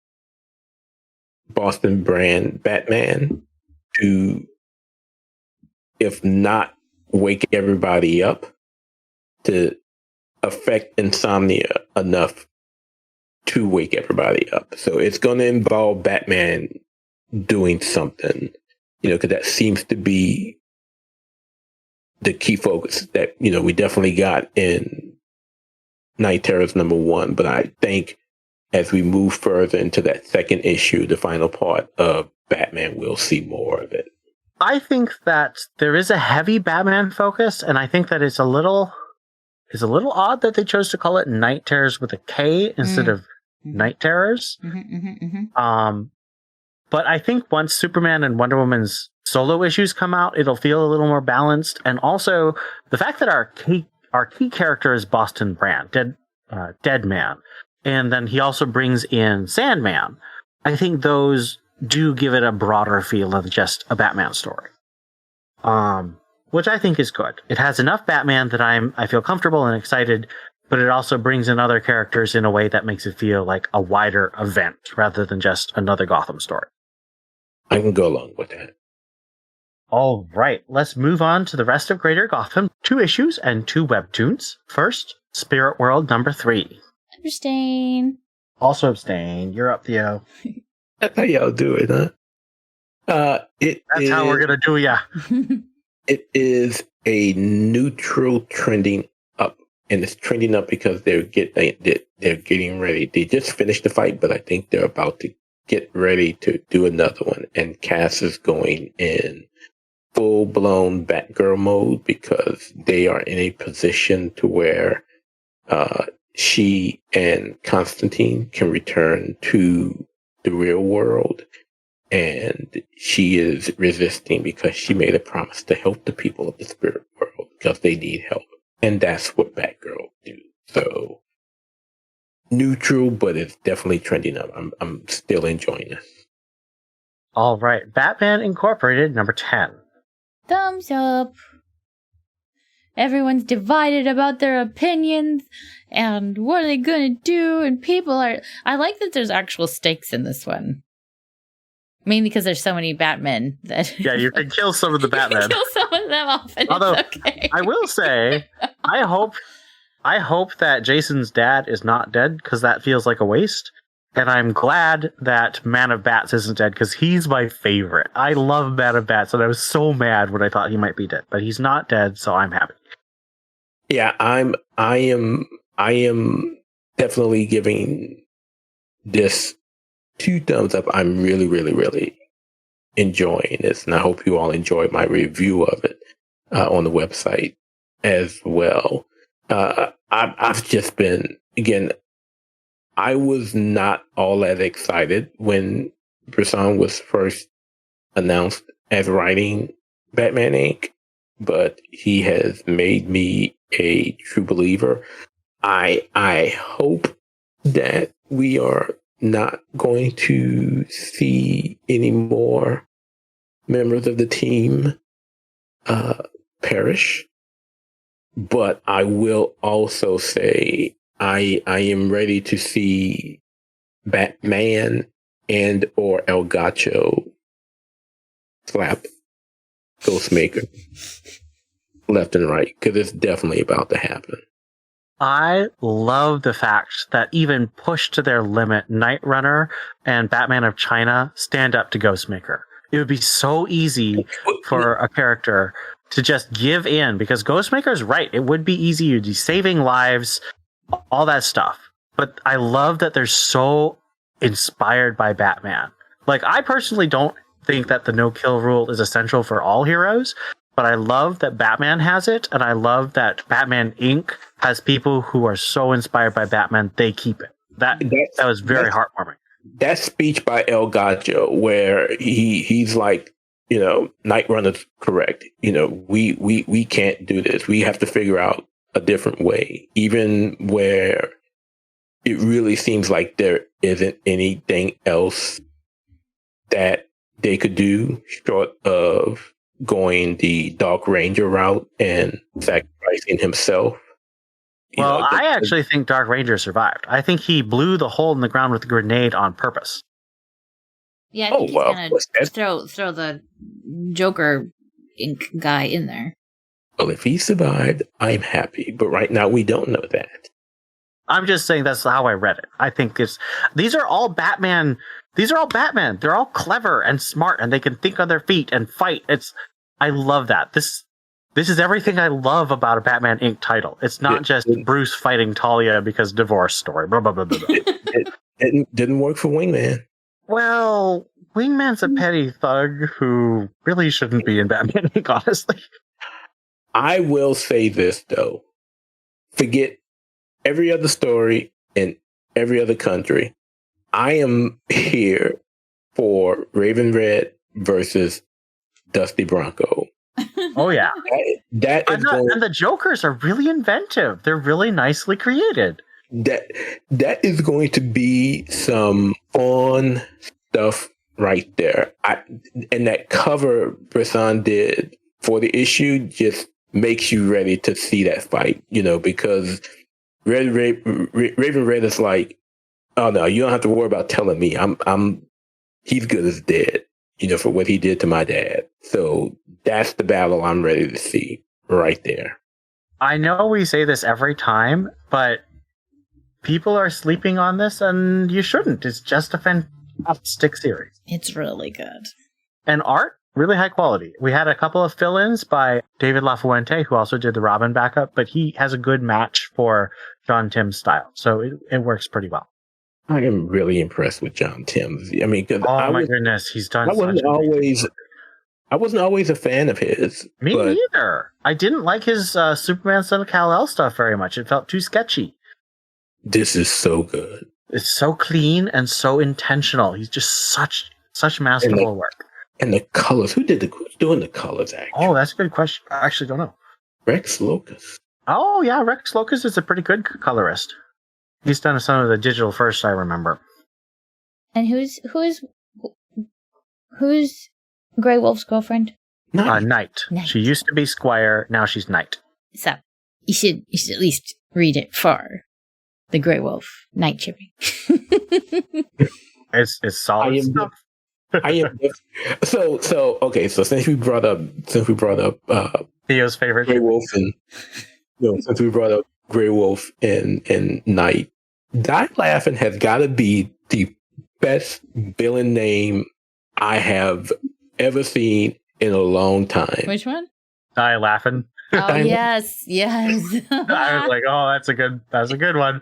Boston brand Batman to, if not wake everybody up, to affect insomnia enough to wake everybody up. So it's going to involve Batman doing something, because that seems to be the key focus that, we definitely got in Night Terrors number 1. But I think as we move further into that second issue, the final part of Batman, we'll see more of it. I think that there is a heavy Batman focus, and I think that it's a little odd that they chose to call it Night Terrors with a K instead of Night Terrors. But I think once Superman and Wonder Woman's solo issues come out, it'll feel a little more balanced. And also the fact that our key character is Boston Brand, Dead Man, and then he also brings in Sandman. I think those do give it a broader feel than just a Batman story. Which I think is good. It has enough Batman that I feel comfortable and excited, but it also brings in other characters in a way that makes it feel like a wider event rather than just another Gotham story. I can go along with that. All right, let's move on to the rest of Greater Gotham. 2 issues and 2 webtoons. First, Spirit World number 3. Abstain. Also abstain. You're up, Theo. That's how y'all do it, huh? That's how we're going to do ya. It is a neutral trending up, and it's trending up because they're getting ready. They just finished the fight, but I think they're about to get ready to do another one. And Cass is going in full-blown Batgirl mode because they are in a position to where she and Constantine can return to the real world, and she is resisting because she made a promise to help the people of the spirit world because they need help, and that's what Batgirl do. So neutral, but it's definitely trending up. I'm still enjoying this. All right, Batman Incorporated number 10. Thumbs up. Everyone's divided about their opinions and what are they gonna do, and people are... I like that there's actual stakes in this one. Mainly because there's so many Batmen that... Yeah, you can kill some of the Batmen. You can kill some of them off, and Although, it's okay. I will say, I hope that Jason's dad is not dead, because that feels like a waste. And I'm glad that Man of Bats isn't dead, because he's my favorite. I love Man of Bats, and I was so mad when I thought he might be dead. But he's not dead, so I'm happy. Yeah, I am definitely giving this 2 thumbs up. I'm really, really, really enjoying this, and I hope you all enjoyed my review of it on the website as well. I've just been, again, I was not all that excited when Bresson was first announced as writing Batman Inc., but he has made me a true believer. I hope that we are not going to see any more members of the team perish. But I will also say I am ready to see Batman and or El Gacho slap Ghostmaker left and right, because it's definitely about to happen. I love the fact that even pushed to their limit, Night Runner and Batman of China stand up to Ghostmaker. It would be so easy for a character to just give in, because Ghostmaker's right. It would be easy. You'd be saving lives, all that stuff. But I love that they're so inspired by Batman. Like, I personally don't think that the no-kill rule is essential for all heroes, but I love that Batman has it, and I love that Batman Inc. has people who are so inspired by Batman, they keep it. That was very heartwarming. That speech by El Gacho, where he's like, Night Runner's correct. We can't do this. We have to figure out a different way, even where it really seems like there isn't anything else that they could do short of going the Dark Ranger route and sacrificing himself. Well, I actually think Dark Ranger survived. I think he blew the hole in the ground with a grenade on purpose. Yeah, I think he's gonna throw the Joker ink guy in there. Well, if he survived, I'm happy. But right now, we don't know that. I'm just saying that's how I read it. I think these are all Batman. These are all Batman. They're all clever and smart, and they can think on their feet and fight. I love that. This is everything I love about a Batman Inc. title. It's not just Bruce fighting Talia because divorce story. Blah, blah, blah, blah, blah. It didn't work for Wingman. Well, Wingman's a petty thug who really shouldn't be in Batman Inc., honestly. I will say this, though. Forget every other story in every other country. I am here for Raven Red versus Dusty Bronco. Oh, yeah. That is and the Jokers are really inventive. They're really nicely created. That is going to be some fun stuff right there. And that cover Bresson did for the issue just makes you ready to see that fight, because Raven Red is like, oh no, you don't have to worry about telling me. He's good as dead, for what he did to my dad. So that's the battle I'm ready to see right there. I know we say this every time, but people are sleeping on this, and you shouldn't. It's just a fantastic series. It's really good. And art, really high quality. We had a couple of fill-ins by David LaFuente, who also did the Robin backup, but he has a good match for John Tim's style. So it works pretty well. I am really impressed with John Tim's. I mean, my goodness, he's done. I wasn't always I wasn't always a fan of his. Me neither. I didn't like his Superman Son of Kal-El stuff very much. It felt too sketchy. This is so good. It's so clean and so intentional. He's just such masterful work. And the colors. Who's doing the colors, actually? Oh, that's a good question. I actually don't know. Rex Locust. Oh, yeah. Rex Locust is a pretty good colorist. He's done some of the digital first, I remember. And who's Grey Wolf's girlfriend? Knight. She used to be Squire. Now she's Knight. So you should at least read it for the Grey Wolf Night shipping. It's solid stuff. I am so okay. So since we brought up Theo's favorite Grey Wolf and since we brought up Grey Wolf and Night, Die Laughing has got to be the best villain name I have ever seen in a long time. Which one? Die Laughing. Oh, yes. I was like, oh, that's a good one.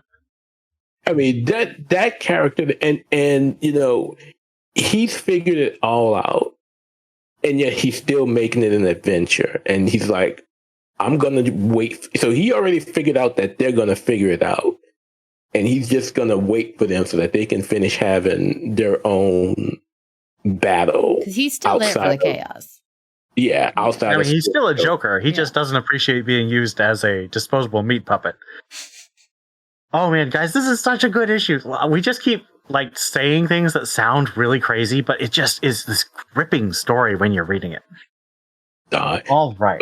I mean, that character and he's figured it all out, and yet he's still making it an adventure. And he's like, I'm gonna wait. So he already figured out that they're gonna figure it out, and he's just gonna wait for them so that they can finish having their own battle. Because he's still there for the chaos. Yeah, outside. I mean, he's still a Joker. He just doesn't appreciate being used as a disposable meat puppet. Oh man, guys, this is such a good issue. We just keep saying things that sound really crazy, but it just is this gripping story when you're reading it. All right.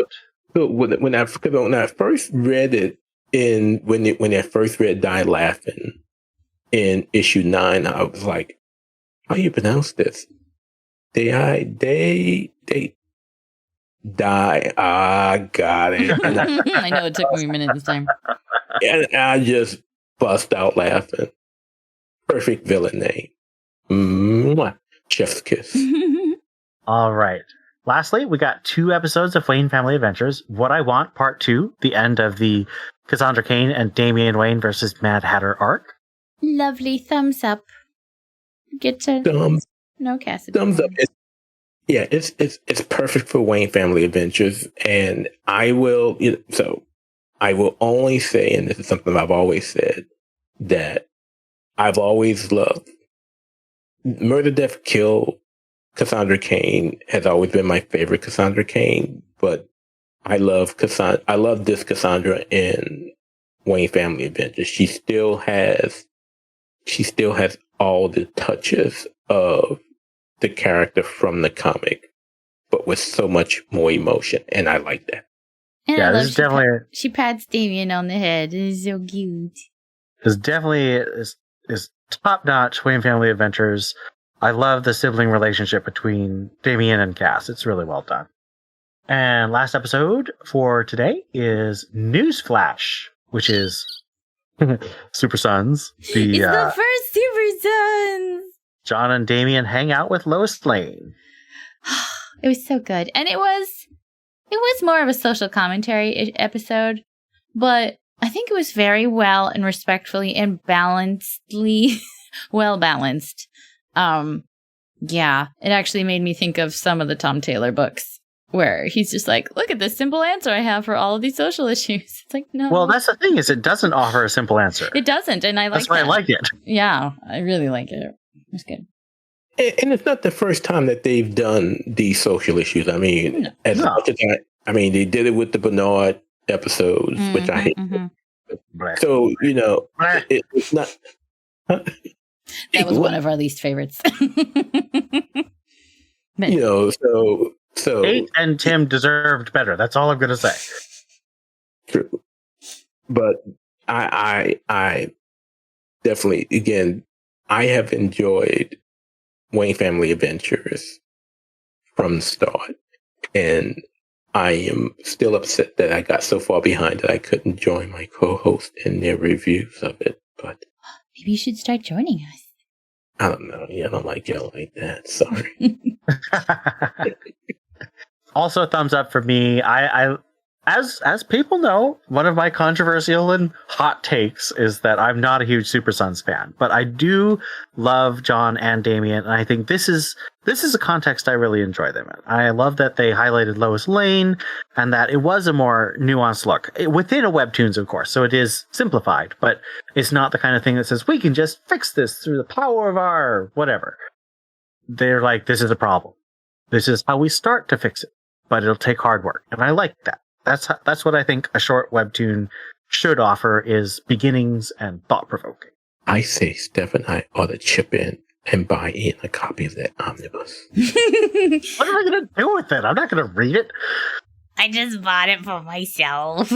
So when I first read it when I first read Die Laughing in issue 9, I was like, how do you pronounce this? They die. I got it. I know it took me a minute this time. And I just bust out laughing. Perfect villain name. Mwah. Chef's kiss. All right. Lastly, we got 2 episodes of Wayne Family Adventures. What I Want, Part 2, the end of the Cassandra Cain and Damian Wayne versus Mad Hatter arc. Lovely. Thumbs up. Get to no Cassidy. Thumbs up. It's perfect for Wayne Family Adventures, and I will only say, and this is something I've always said, that I've always loved Murder, Death, Kill. Cassandra Cain has always been my favorite Cassandra Cain, but I love this Cassandra in Wayne Family Adventures. She still has all the touches of the character from the comic, but with so much more emotion, and I like that. And yeah, this is definitely she pats Damien on the head. It's so cute. It's definitely is top-notch Wayne Family Adventures. I love the sibling relationship between Damien and Cass. It's really well done. And last episode for today is Newsflash, which is Super Sons. It's the first Super Sons! John and Damien hang out with Lois Lane. It was so good. And it was more of a social commentary episode, but I think it was very well and respectfully and balancedly well balanced. Yeah, it actually made me think of some of the Tom Taylor books where he's just like, look at this simple answer I have for all of these social issues. It's like, no. Well, that's the thing, is it doesn't offer a simple answer. It doesn't, and I like that. That's why I like it. Yeah, I really like it. It's good. And it's not the first time that they've done these social issues. I mean, much as they did it with the Bernard episodes, which I hate. Mm-hmm. So, it's not... That was one of our least favorites. So 8 and Tim deserved better. That's all I'm going to say. True. But I definitely, again, I have enjoyed Wayne Family Adventures from the start. And I am still upset that I got so far behind that I couldn't join my co-host in their reviews of it. But maybe you should start joining us. I don't know. Yeah, I don't like y'all like that. Sorry. Also, thumbs up for me. I as people know, one of my controversial and hot takes is that I'm not a huge Super Sons fan, but I do love John and Damian, and I think this is a context I really enjoy them in. I love that they highlighted Lois Lane and that it was a more nuanced look within a webtoons, of course. So it is simplified, but it's not the kind of thing that says we can just fix this through the power of our whatever. They're like, this is a problem. This is how we start to fix it, but it'll take hard work, and I like that. That's what I think a short webtoon should offer, is beginnings and thought-provoking. I say Steph and I ought to chip in and buy in a copy of that omnibus. What am I going to do with it? I'm not going to read it. I just bought it for myself.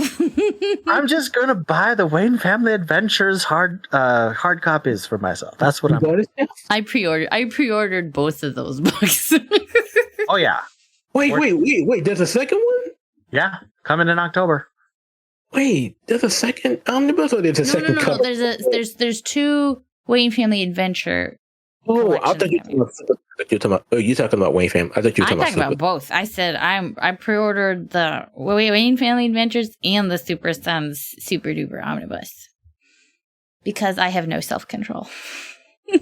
I'm just going to buy the Wayne Family Adventures hard copies for myself. That's what I'm doing. I pre-ordered both of those books. Oh, yeah. Wait. There's a second one? Yeah, coming in October. Wait, there's a second omnibus, or there's a second cover? There's two Wayne Family Adventure. Oh, I thought you were talking about. Oh, you're talking about Wayne Family. I thought you were talking about both. I said I pre-ordered the Wayne Family Adventures and the Super Sons Super Duper Omnibus because I have no self-control. When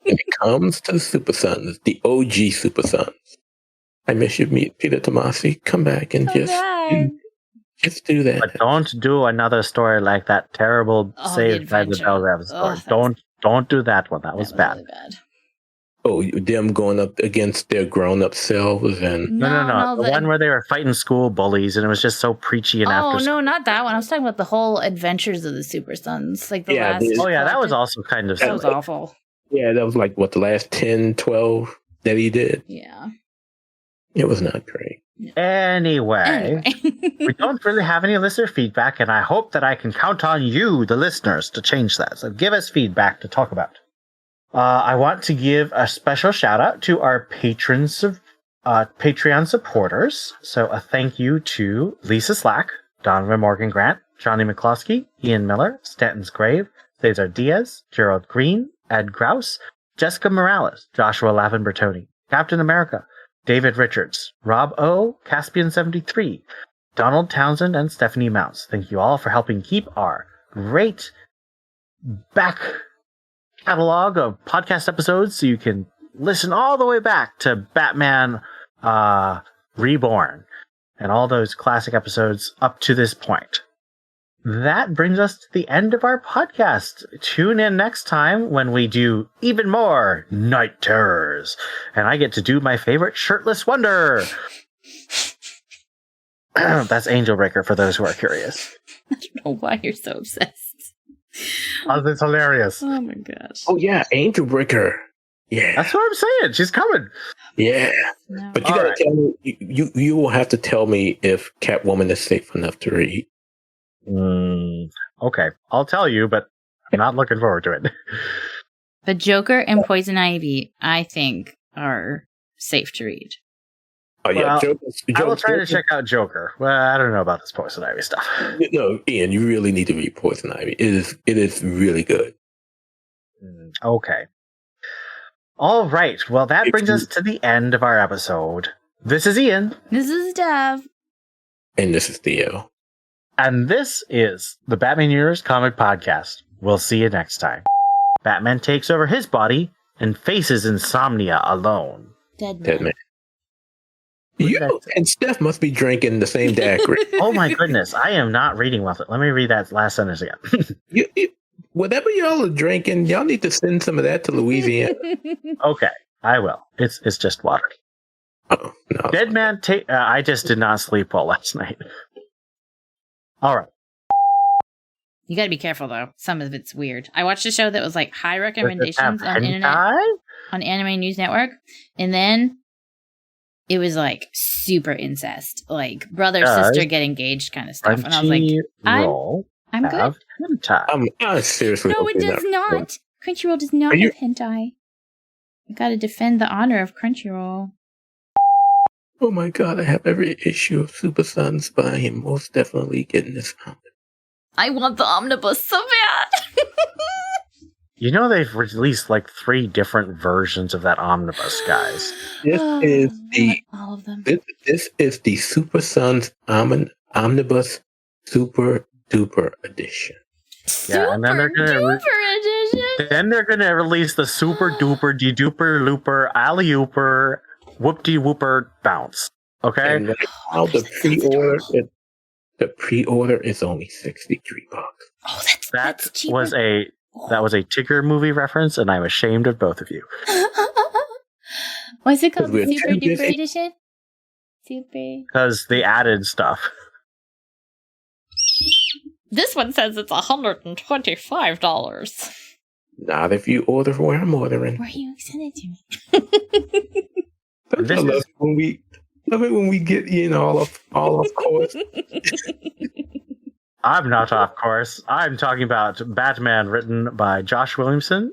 it comes to Super Sons, the OG Super Sons, I miss you, Peter Tomasi. Come back and just do that. But don't do another story like that terrible Saved by the Bell Rev story. Don't do that one. That was bad. Really bad. Oh, them going up against their grown-up selves and No. The one where they were fighting school bullies, and it was just so preachy and after. Oh no, not that one. I was talking about the whole Adventures of the Super Sons, like the last. Oh yeah, that was also kind of. That was awful. Yeah, that was like the last 10, 12 that he did. Yeah. It was not great. Anyway. We don't really have any listener feedback, and I hope that I can count on you, the listeners, to change that. So give us feedback to talk about. I want to give a special shout out to our patrons of Patreon supporters. So a thank you to Lisa Slack, Donovan Morgan Grant, Johnny McCloskey, Ian Miller, Stanton's Grave, Cesar Diaz, Gerald Green, Ed Grouse, Jessica Morales, Joshua Lavin-Bertoni, Captain America, David Richards, Rob O, Caspian73, Donald Townsend, and Stephanie Mounts. Thank you all for helping keep our great back catalog of podcast episodes so you can listen all the way back to Batman Reborn and all those classic episodes up to this point. That brings us to the end of our podcast. Tune in next time when we do even more Night Terrors. And I get to do my favorite shirtless wonder. That's Angelbreaker for those who are curious. I don't know why you're so obsessed. Oh, it's hilarious. Oh my gosh. Oh yeah, Angelbreaker. Yeah. That's what I'm saying. She's coming. Yeah. No. But you gotta tell me, you will have to tell me if Catwoman is safe enough to read. Okay, I'll tell you, but I'm not looking forward to it. The Joker and Poison Ivy, I think, are safe to read. Oh yeah, Joker, I will try to check out Joker. Well, I don't know about this Poison Ivy stuff. No, Ian, you really need to read Poison Ivy. It is really good. Okay. All right. Well, that brings us to the end of our episode. This is Ian. This is Steph. And this is Theo. And this is the Batman Universe Comic Podcast. We'll see you next time. Batman takes over his body and faces insomnia alone. Dead man. You and Steph must be drinking the same daiquiri. Oh my goodness. I am not reading well. Let me read that last sentence again. Whatever y'all are drinking, y'all need to send some of that to Louisiana. Okay, I will. It's just water. Oh, no. Dead man I just did not sleep well last night. All right. You gotta be careful though. Some of it's weird. I watched a show that was like high recommendations on internet, on Anime News Network, and then it was like super incest, like brother sister get engaged kind of stuff. And I was like, I'm good. I'm seriously. No, it does not. Crunchyroll does not have hentai. I gotta defend the honor of Crunchyroll. Oh my god, I have every issue of Super Sons, but I am most definitely getting this omnibus. I want the omnibus so bad. You know they've released like 3 different versions of that omnibus, guys. This is the all of them. This is the Super Sons Omnibus Super Duper Edition. Yeah, and then they're gonna edition. then they're gonna release the Super Duper De Duper Looper Alley Ooper Whoop De Whooper Bounce. Okay, And right now the pre-order is only $63. Oh, that that's cheaper. was a Tigger movie reference, and I'm ashamed of both of you. What's it called? We're Super too Duper busy. Edition? Super. Because they added stuff. This one says it's $125. Not if you order where I'm ordering. Where you send it to me? This I love is- it when we get all of course. I'm not off course. I'm talking about Batman, written by Josh Williamson